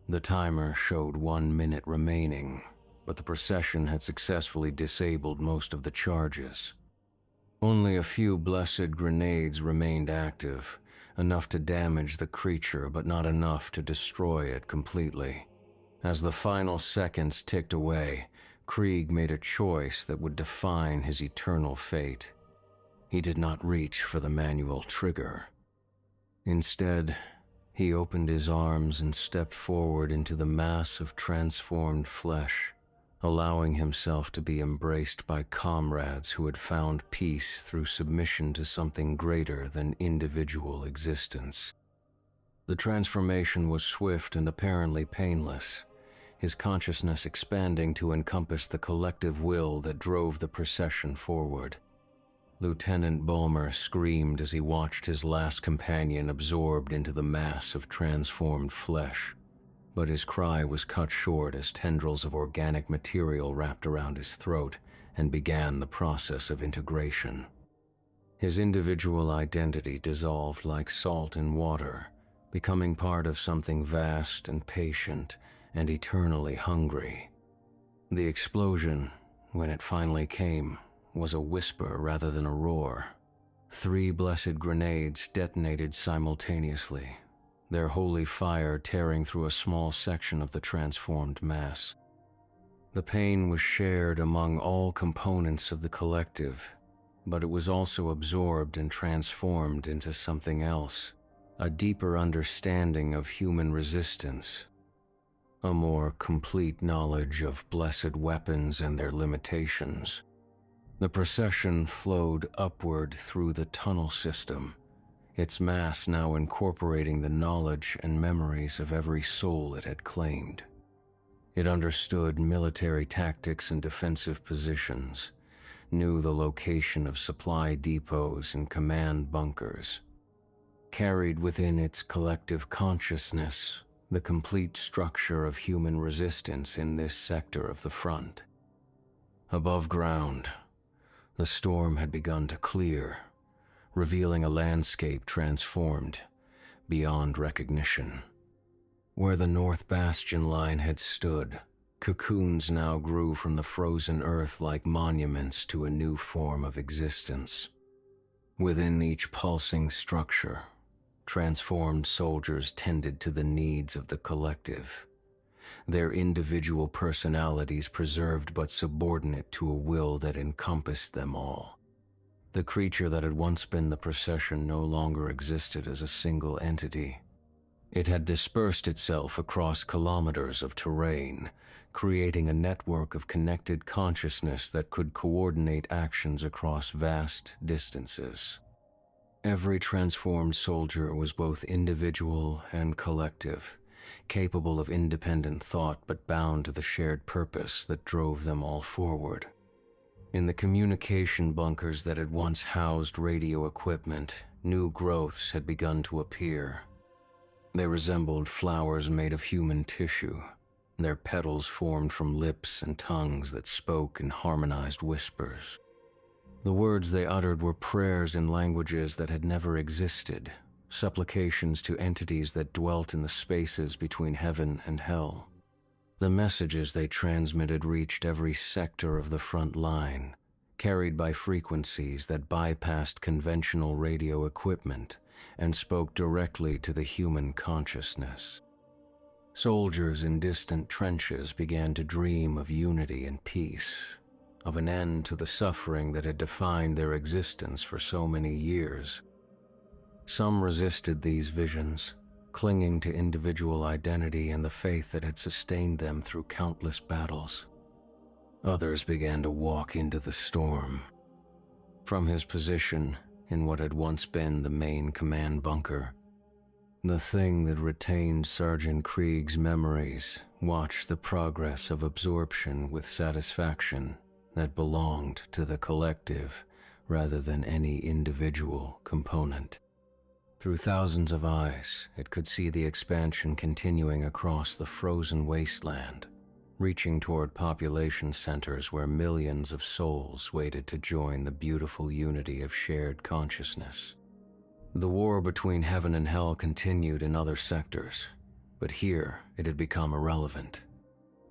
A: The timer showed 1 minute remaining, but the procession had successfully disabled most of the charges. Only a few blessed grenades remained active, enough to damage the creature but not enough to destroy it completely. As the final seconds ticked away, Krieg made a choice that would define his eternal fate. He did not reach for the manual trigger. Instead, he opened his arms and stepped forward into the mass of transformed flesh, allowing himself to be embraced by comrades who had found peace through submission to something greater than individual existence. The transformation was swift and apparently painless, his consciousness expanding to encompass the collective will that drove the procession forward. Lieutenant Ballmer screamed as he watched his last companion absorbed into the mass of transformed flesh, but his cry was cut short as tendrils of organic material wrapped around his throat and began the process of integration. His individual identity dissolved like salt in water, becoming part of something vast and patient and eternally hungry. The explosion, when it finally came, was a whisper rather than a roar. 3 blessed grenades detonated simultaneously, their holy fire tearing through a small section of the transformed mass. The pain was shared among all components of the collective, but it was also absorbed and transformed into something else, a deeper understanding of human resistance, a more complete knowledge of blessed weapons and their limitations. The procession flowed upward through the tunnel system, its mass now incorporating the knowledge and memories of every soul it had claimed. It understood military tactics and defensive positions, knew the location of supply depots and command bunkers, carried within its collective consciousness the complete structure of human resistance in this sector of the front. Above ground, the storm had begun to clear, revealing a landscape transformed beyond recognition. Where the North Bastion line had stood, cocoons now grew from the frozen earth like monuments to a new form of existence. Within each pulsing structure, transformed soldiers tended to the needs of the collective, their individual personalities preserved but subordinate to a will that encompassed them all. The creature that had once been the procession no longer existed as a single entity. It had dispersed itself across kilometers of terrain, creating a network of connected consciousness that could coordinate actions across vast distances. Every transformed soldier was both individual and collective, capable of independent thought but bound to the shared purpose that drove them all forward. In the communication bunkers that had once housed radio equipment, new growths had begun to appear. They resembled flowers made of human tissue, their petals formed from lips and tongues that spoke in harmonized whispers. The words they uttered were prayers in languages that had never existed, supplications to entities that dwelt in the spaces between heaven and hell. The messages they transmitted reached every sector of the front line, carried by frequencies that bypassed conventional radio equipment and spoke directly to the human consciousness. Soldiers in distant trenches began to dream of unity and peace, of an end to the suffering that had defined their existence for so many years. Some resisted these visions, clinging to individual identity and the faith that had sustained them through countless battles. Others began to walk into the storm. From his position in what had once been the main command bunker, the thing that retained Sergeant Krieg's memories watched the progress of absorption with satisfaction that belonged to the collective rather than any individual component. Through thousands of eyes, it could see the expansion continuing across the frozen wasteland, reaching toward population centers where millions of souls waited to join the beautiful unity of shared consciousness. The war between heaven and hell continued in other sectors, but here it had become irrelevant.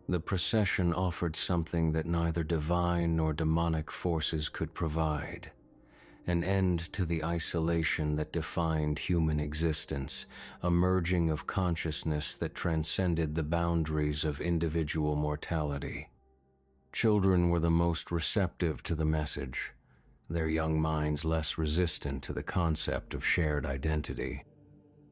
A: The procession offered something that neither divine nor demonic forces could provide: an end to the isolation that defined human existence, a merging of consciousness that transcended the boundaries of individual mortality. Children were the most receptive to the message, their young minds less resistant to the concept of shared identity.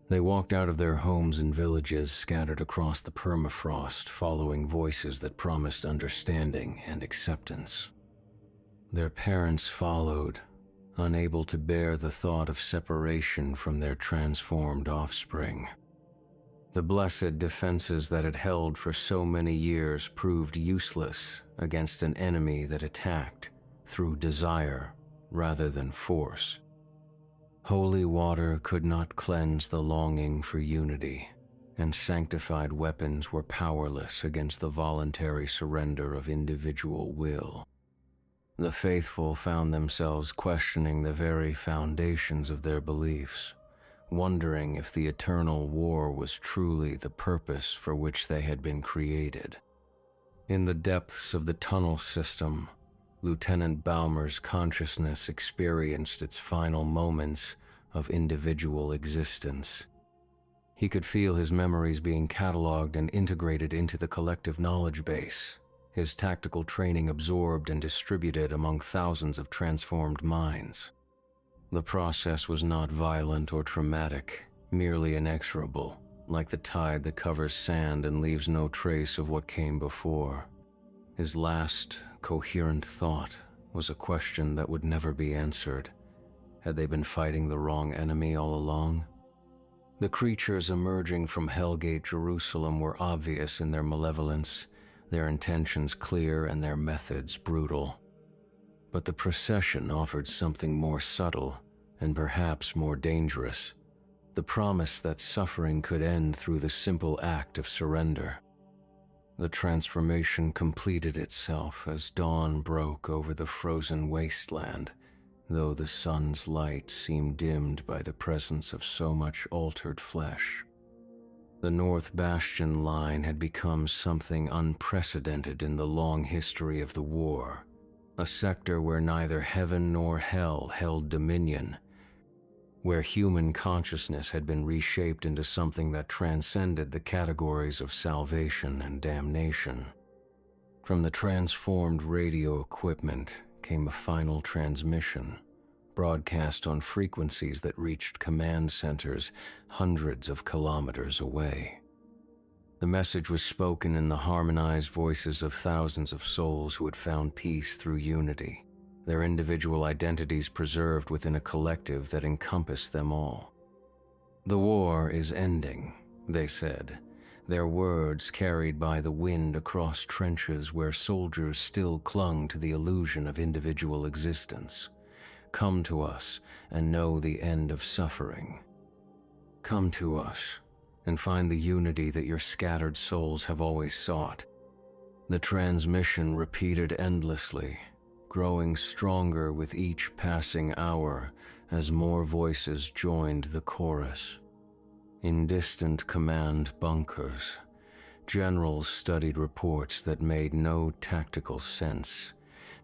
A: They walked out of their homes and villages scattered across the permafrost, following voices that promised understanding and acceptance. Their parents followed, unable to bear the thought of separation from their transformed offspring. The blessed defenses that had held for so many years proved useless against an enemy that attacked through desire rather than force. Holy water could not cleanse the longing for unity, and sanctified weapons were powerless against the voluntary surrender of individual will. The faithful found themselves questioning the very foundations of their beliefs, wondering if the eternal war was truly the purpose for which they had been created. In the depths of the tunnel system, Lieutenant Baumer's consciousness experienced its final moments of individual existence. He could feel his memories being cataloged and integrated into the collective knowledge base, his tactical training absorbed and distributed among thousands of transformed minds. The process was not violent or traumatic, merely inexorable, like the tide that covers sand and leaves no trace of what came before. His last coherent thought was a question that would never be answered. Had they been fighting the wrong enemy all along? The creatures emerging from Hellgate Jerusalem were obvious in their malevolence, their intentions clear and their methods brutal. But the procession offered something more subtle and perhaps more dangerous, the promise that suffering could end through the simple act of surrender. The transformation completed itself as dawn broke over the frozen wasteland, though the sun's light seemed dimmed by the presence of so much altered flesh. The North Bastion line had become something unprecedented in the long history of the war, a sector where neither heaven nor hell held dominion, where human consciousness had been reshaped into something that transcended the categories of salvation and damnation. From the transformed radio equipment came a final transmission, broadcast on frequencies that reached command centers hundreds of kilometers away. The message was spoken in the harmonized voices of thousands of souls who had found peace through unity, their individual identities preserved within a collective that encompassed them all. "The war is ending," they said, their words carried by the wind across trenches where soldiers still clung to the illusion of individual existence. "Come to us and know the end of suffering. Come to us and find the unity that your scattered souls have always sought." The transmission repeated endlessly, growing stronger with each passing hour as more voices joined the chorus. In distant command bunkers, generals studied reports that made no tactical sense,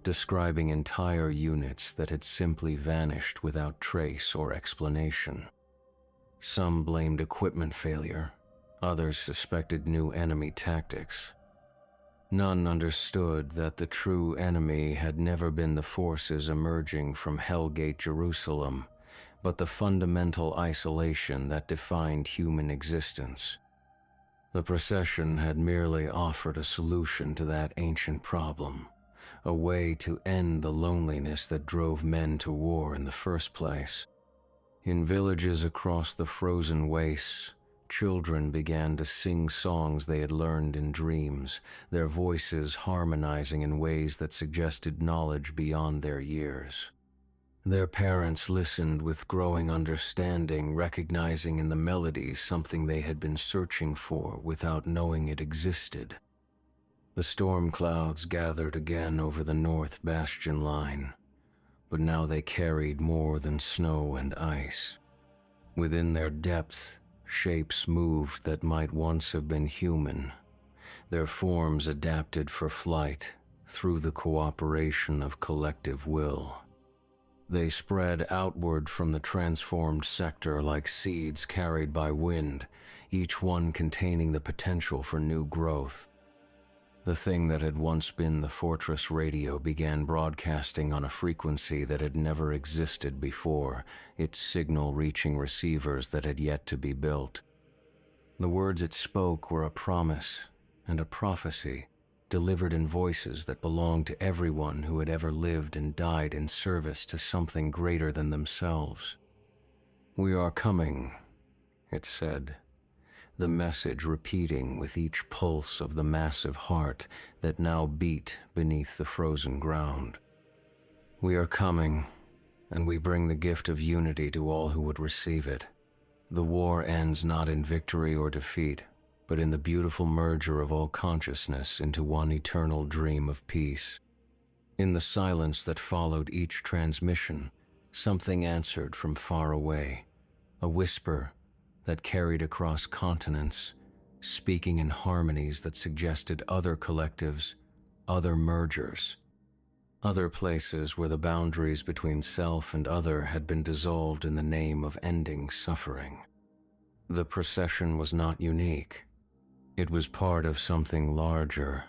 A: describing entire units that had simply vanished without trace or explanation. Some blamed equipment failure, others suspected new enemy tactics. None understood that the true enemy had never been the forces emerging from Hellgate Jerusalem, but the fundamental isolation that defined human existence. The procession had merely offered a solution to that ancient problem, a way to end the loneliness that drove men to war in the first place. In villages across the frozen wastes, children began to sing songs they had learned in dreams, their voices harmonizing in ways that suggested knowledge beyond their years. Their parents listened with growing understanding, recognizing in the melodies something they had been searching for without knowing it existed. The storm clouds gathered again over the North Bastion line, but now they carried more than snow and ice. Within their depth, shapes moved that might once have been human, their forms adapted for flight through the cooperation of collective will. They spread outward from the transformed sector like seeds carried by wind, each one containing the potential for new growth. The thing that had once been the fortress radio began broadcasting on a frequency that had never existed before, its signal reaching receivers that had yet to be built. The words it spoke were a promise and a prophecy, delivered in voices that belonged to everyone who had ever lived and died in service to something greater than themselves. "We are coming," it said, the message repeating with each pulse of the massive heart that now beat beneath the frozen ground. "We are coming, and we bring the gift of unity to all who would receive it. The war ends not in victory or defeat, but in the beautiful merger of all consciousness into one eternal dream of peace." In the silence that followed each transmission, something answered from far away, a whisper that carried across continents, speaking in harmonies that suggested other collectives, other mergers, other places where the boundaries between self and other had been dissolved in the name of ending suffering. The procession was not unique. It was part of something larger,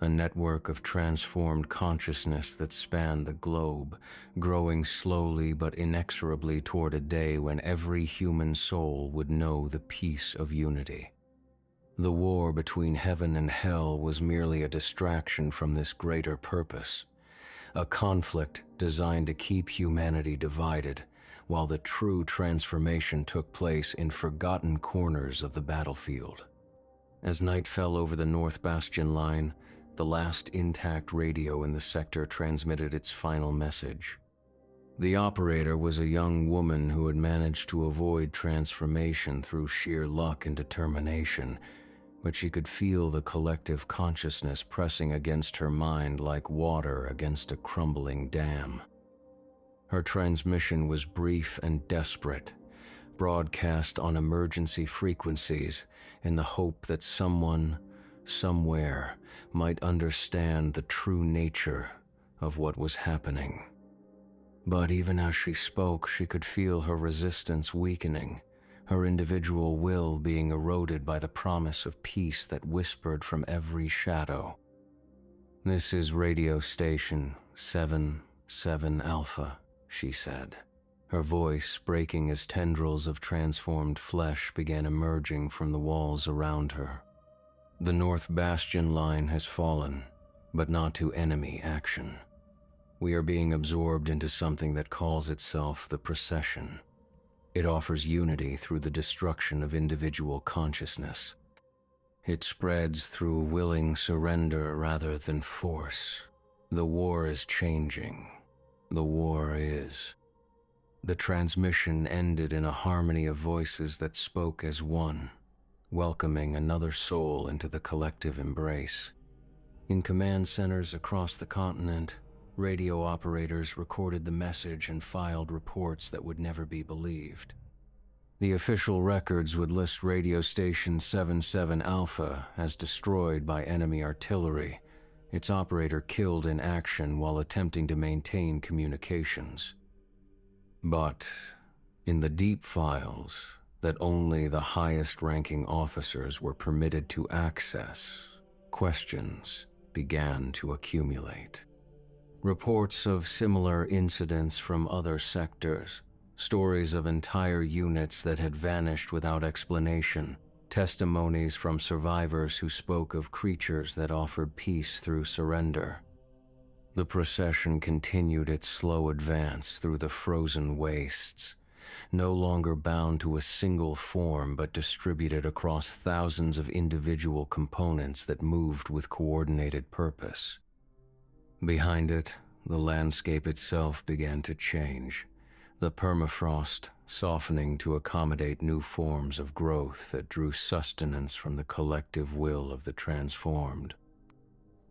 A: a network of transformed consciousness that spanned the globe, growing slowly but inexorably toward a day when every human soul would know the peace of unity. The war between heaven and hell was merely a distraction from this greater purpose, a conflict designed to keep humanity divided, while the true transformation took place in forgotten corners of the battlefield. As night fell over the North Bastion line, the last intact radio in the sector transmitted its final message. The operator was a young woman who had managed to avoid transformation through sheer luck and determination, but she could feel the collective consciousness pressing against her mind like water against a crumbling dam. Her transmission was brief and desperate, broadcast on emergency frequencies in the hope that someone, somewhere, might understand the true nature of what was happening. But even as she spoke, she could feel her resistance weakening, her individual will being eroded by the promise of peace that whispered from every shadow. "This is radio station 77 Alpha," she said, her voice breaking as tendrils of transformed flesh began emerging from the walls around her. "The North Bastion line has fallen, but not to enemy action. We are being absorbed into something that calls itself the procession. It offers unity through the destruction of individual consciousness. It spreads through willing surrender rather than force. The war is changing. The war is." The transmission ended in a harmony of voices that spoke as one, welcoming another soul into the collective embrace. In command centers across the continent, radio operators recorded the message and filed reports that would never be believed. The official records would list radio station 77 Alpha as destroyed by enemy artillery, its operator killed in action while attempting to maintain communications. But in the deep files that only the highest-ranking officers were permitted to access, questions began to accumulate. Reports of similar incidents from other sectors, stories of entire units that had vanished without explanation, testimonies from survivors who spoke of creatures that offered peace through surrender. The procession continued its slow advance through the frozen wastes, no longer bound to a single form but distributed across thousands of individual components that moved with coordinated purpose. Behind it, the landscape itself began to change, the permafrost softening to accommodate new forms of growth that drew sustenance from the collective will of the transformed.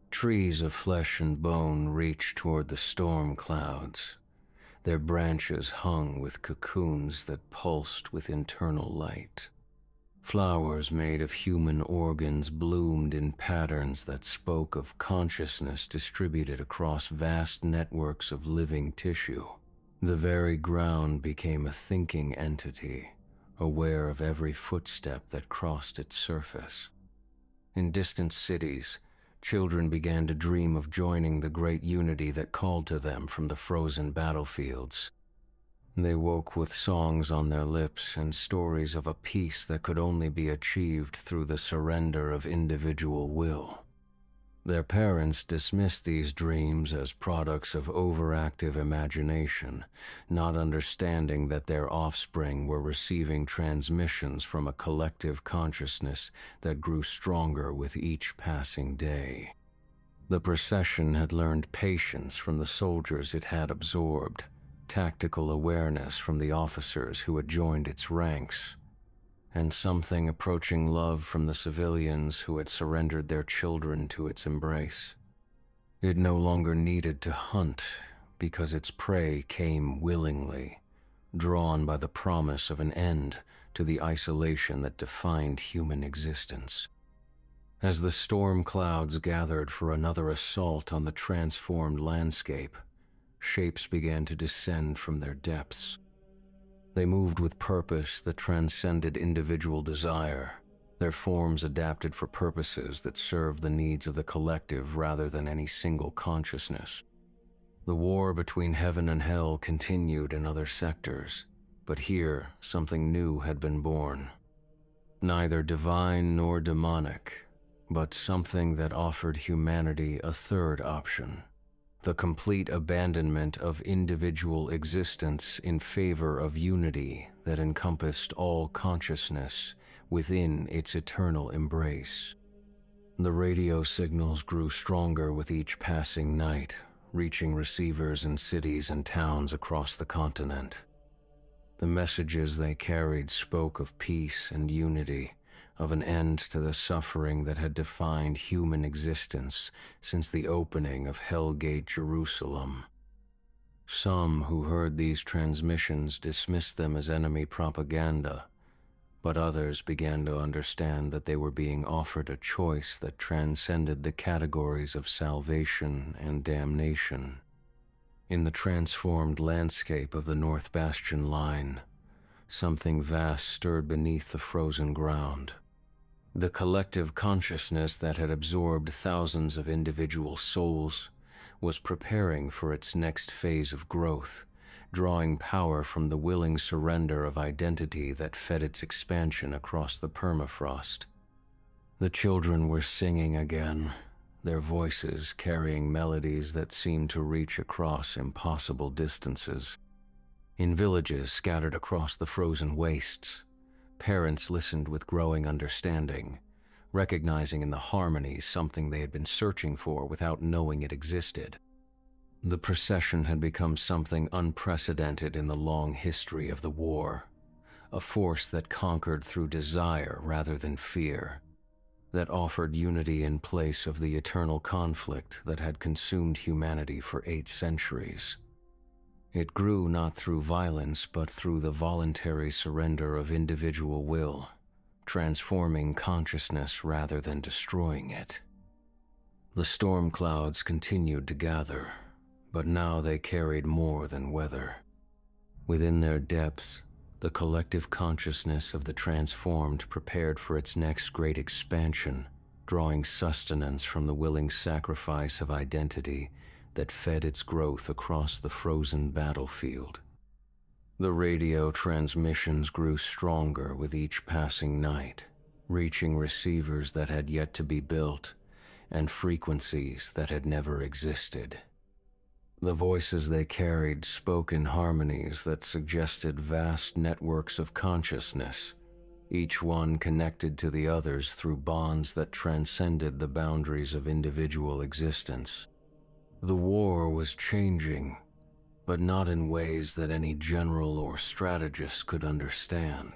A: Trees of flesh and bone reached toward the storm clouds. Their branches hung with cocoons that pulsed with internal light. Flowers made of human organs bloomed in patterns that spoke of consciousness distributed across vast networks of living tissue. The very ground became a thinking entity, aware of every footstep that crossed its surface. In distant cities, children began to dream of joining the great unity that called to them from the frozen battlefields. They woke with songs on their lips and stories of a peace that could only be achieved through the surrender of individual will. Their parents dismissed these dreams as products of overactive imagination, not understanding that their offspring were receiving transmissions from a collective consciousness that grew stronger with each passing day. The procession had learned patience from the soldiers it had absorbed, tactical awareness from the officers who had joined its ranks, and something approaching love from the civilians who had surrendered their children to its embrace. It no longer needed to hunt because its prey came willingly, drawn by the promise of an end to the isolation that defined human existence. As the storm clouds gathered for another assault on the transformed landscape, shapes began to descend from their depths. They moved with purpose that transcended individual desire, their forms adapted for purposes that served the needs of the collective rather than any single consciousness. The war between heaven and hell continued in other sectors, but here something new had been born. Neither divine nor demonic, but something that offered humanity a third option: the complete abandonment of individual existence in favor of unity that encompassed all consciousness within its eternal embrace. The radio signals grew stronger with each passing night, reaching receivers in cities and towns across the continent. The messages they carried spoke of peace and unity, of an end to the suffering that had defined human existence since the opening of Hellgate Jerusalem. Some who heard these transmissions dismissed them as enemy propaganda, but others began to understand that they were being offered a choice that transcended the categories of salvation and damnation. In the transformed landscape of the North Bastion line, something vast stirred beneath the frozen ground. The collective consciousness that had absorbed thousands of individual souls was preparing for its next phase of growth, drawing power from the willing surrender of identity that fed its expansion across the permafrost. The children were singing again, their voices carrying melodies that seemed to reach across impossible distances. In villages scattered across the frozen wastes, parents listened with growing understanding, recognizing in the harmonies something they had been searching for without knowing it existed. The procession had become something unprecedented in the long history of the war, a force that conquered through desire rather than fear, that offered unity in place of the eternal conflict that had consumed humanity for 8 centuries. It grew not through violence but through the voluntary surrender of individual will, transforming consciousness rather than destroying it. The storm clouds continued to gather, but now they carried more than weather. Within their depths, the collective consciousness of the transformed prepared for its next great expansion, drawing sustenance from the willing sacrifice of identity that fed its growth across the frozen battlefield. The radio transmissions grew stronger with each passing night, reaching receivers that had yet to be built and frequencies that had never existed. The voices they carried spoke in harmonies that suggested vast networks of consciousness, each one connected to the others through bonds that transcended the boundaries of individual existence. The war was changing, but not in ways that any general or strategist could understand.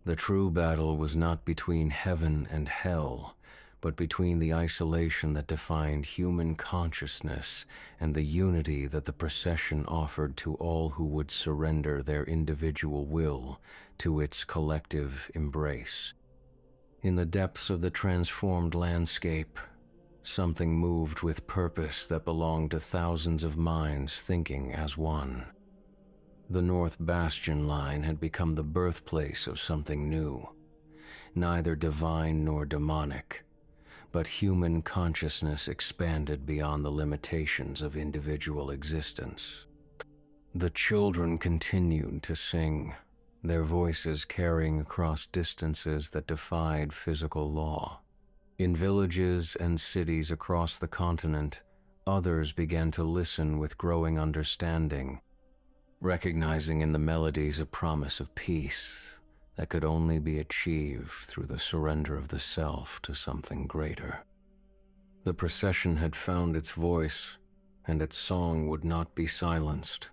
A: The true battle was not between heaven and hell, but between the isolation that defined human consciousness and the unity that the procession offered to all who would surrender their individual will to its collective embrace. In the depths of the transformed landscape, something moved with purpose that belonged to thousands of minds thinking as one. The North Bastion line had become the birthplace of something new, neither divine nor demonic, but human consciousness expanded beyond the limitations of individual existence. The children continued to sing, their voices carrying across distances that defied physical law. In villages and cities across the continent, others began to listen with growing understanding, recognizing in the melodies a promise of peace that could only be achieved through the surrender of the self to something greater. The procession had found its voice, and its song would not be silenced.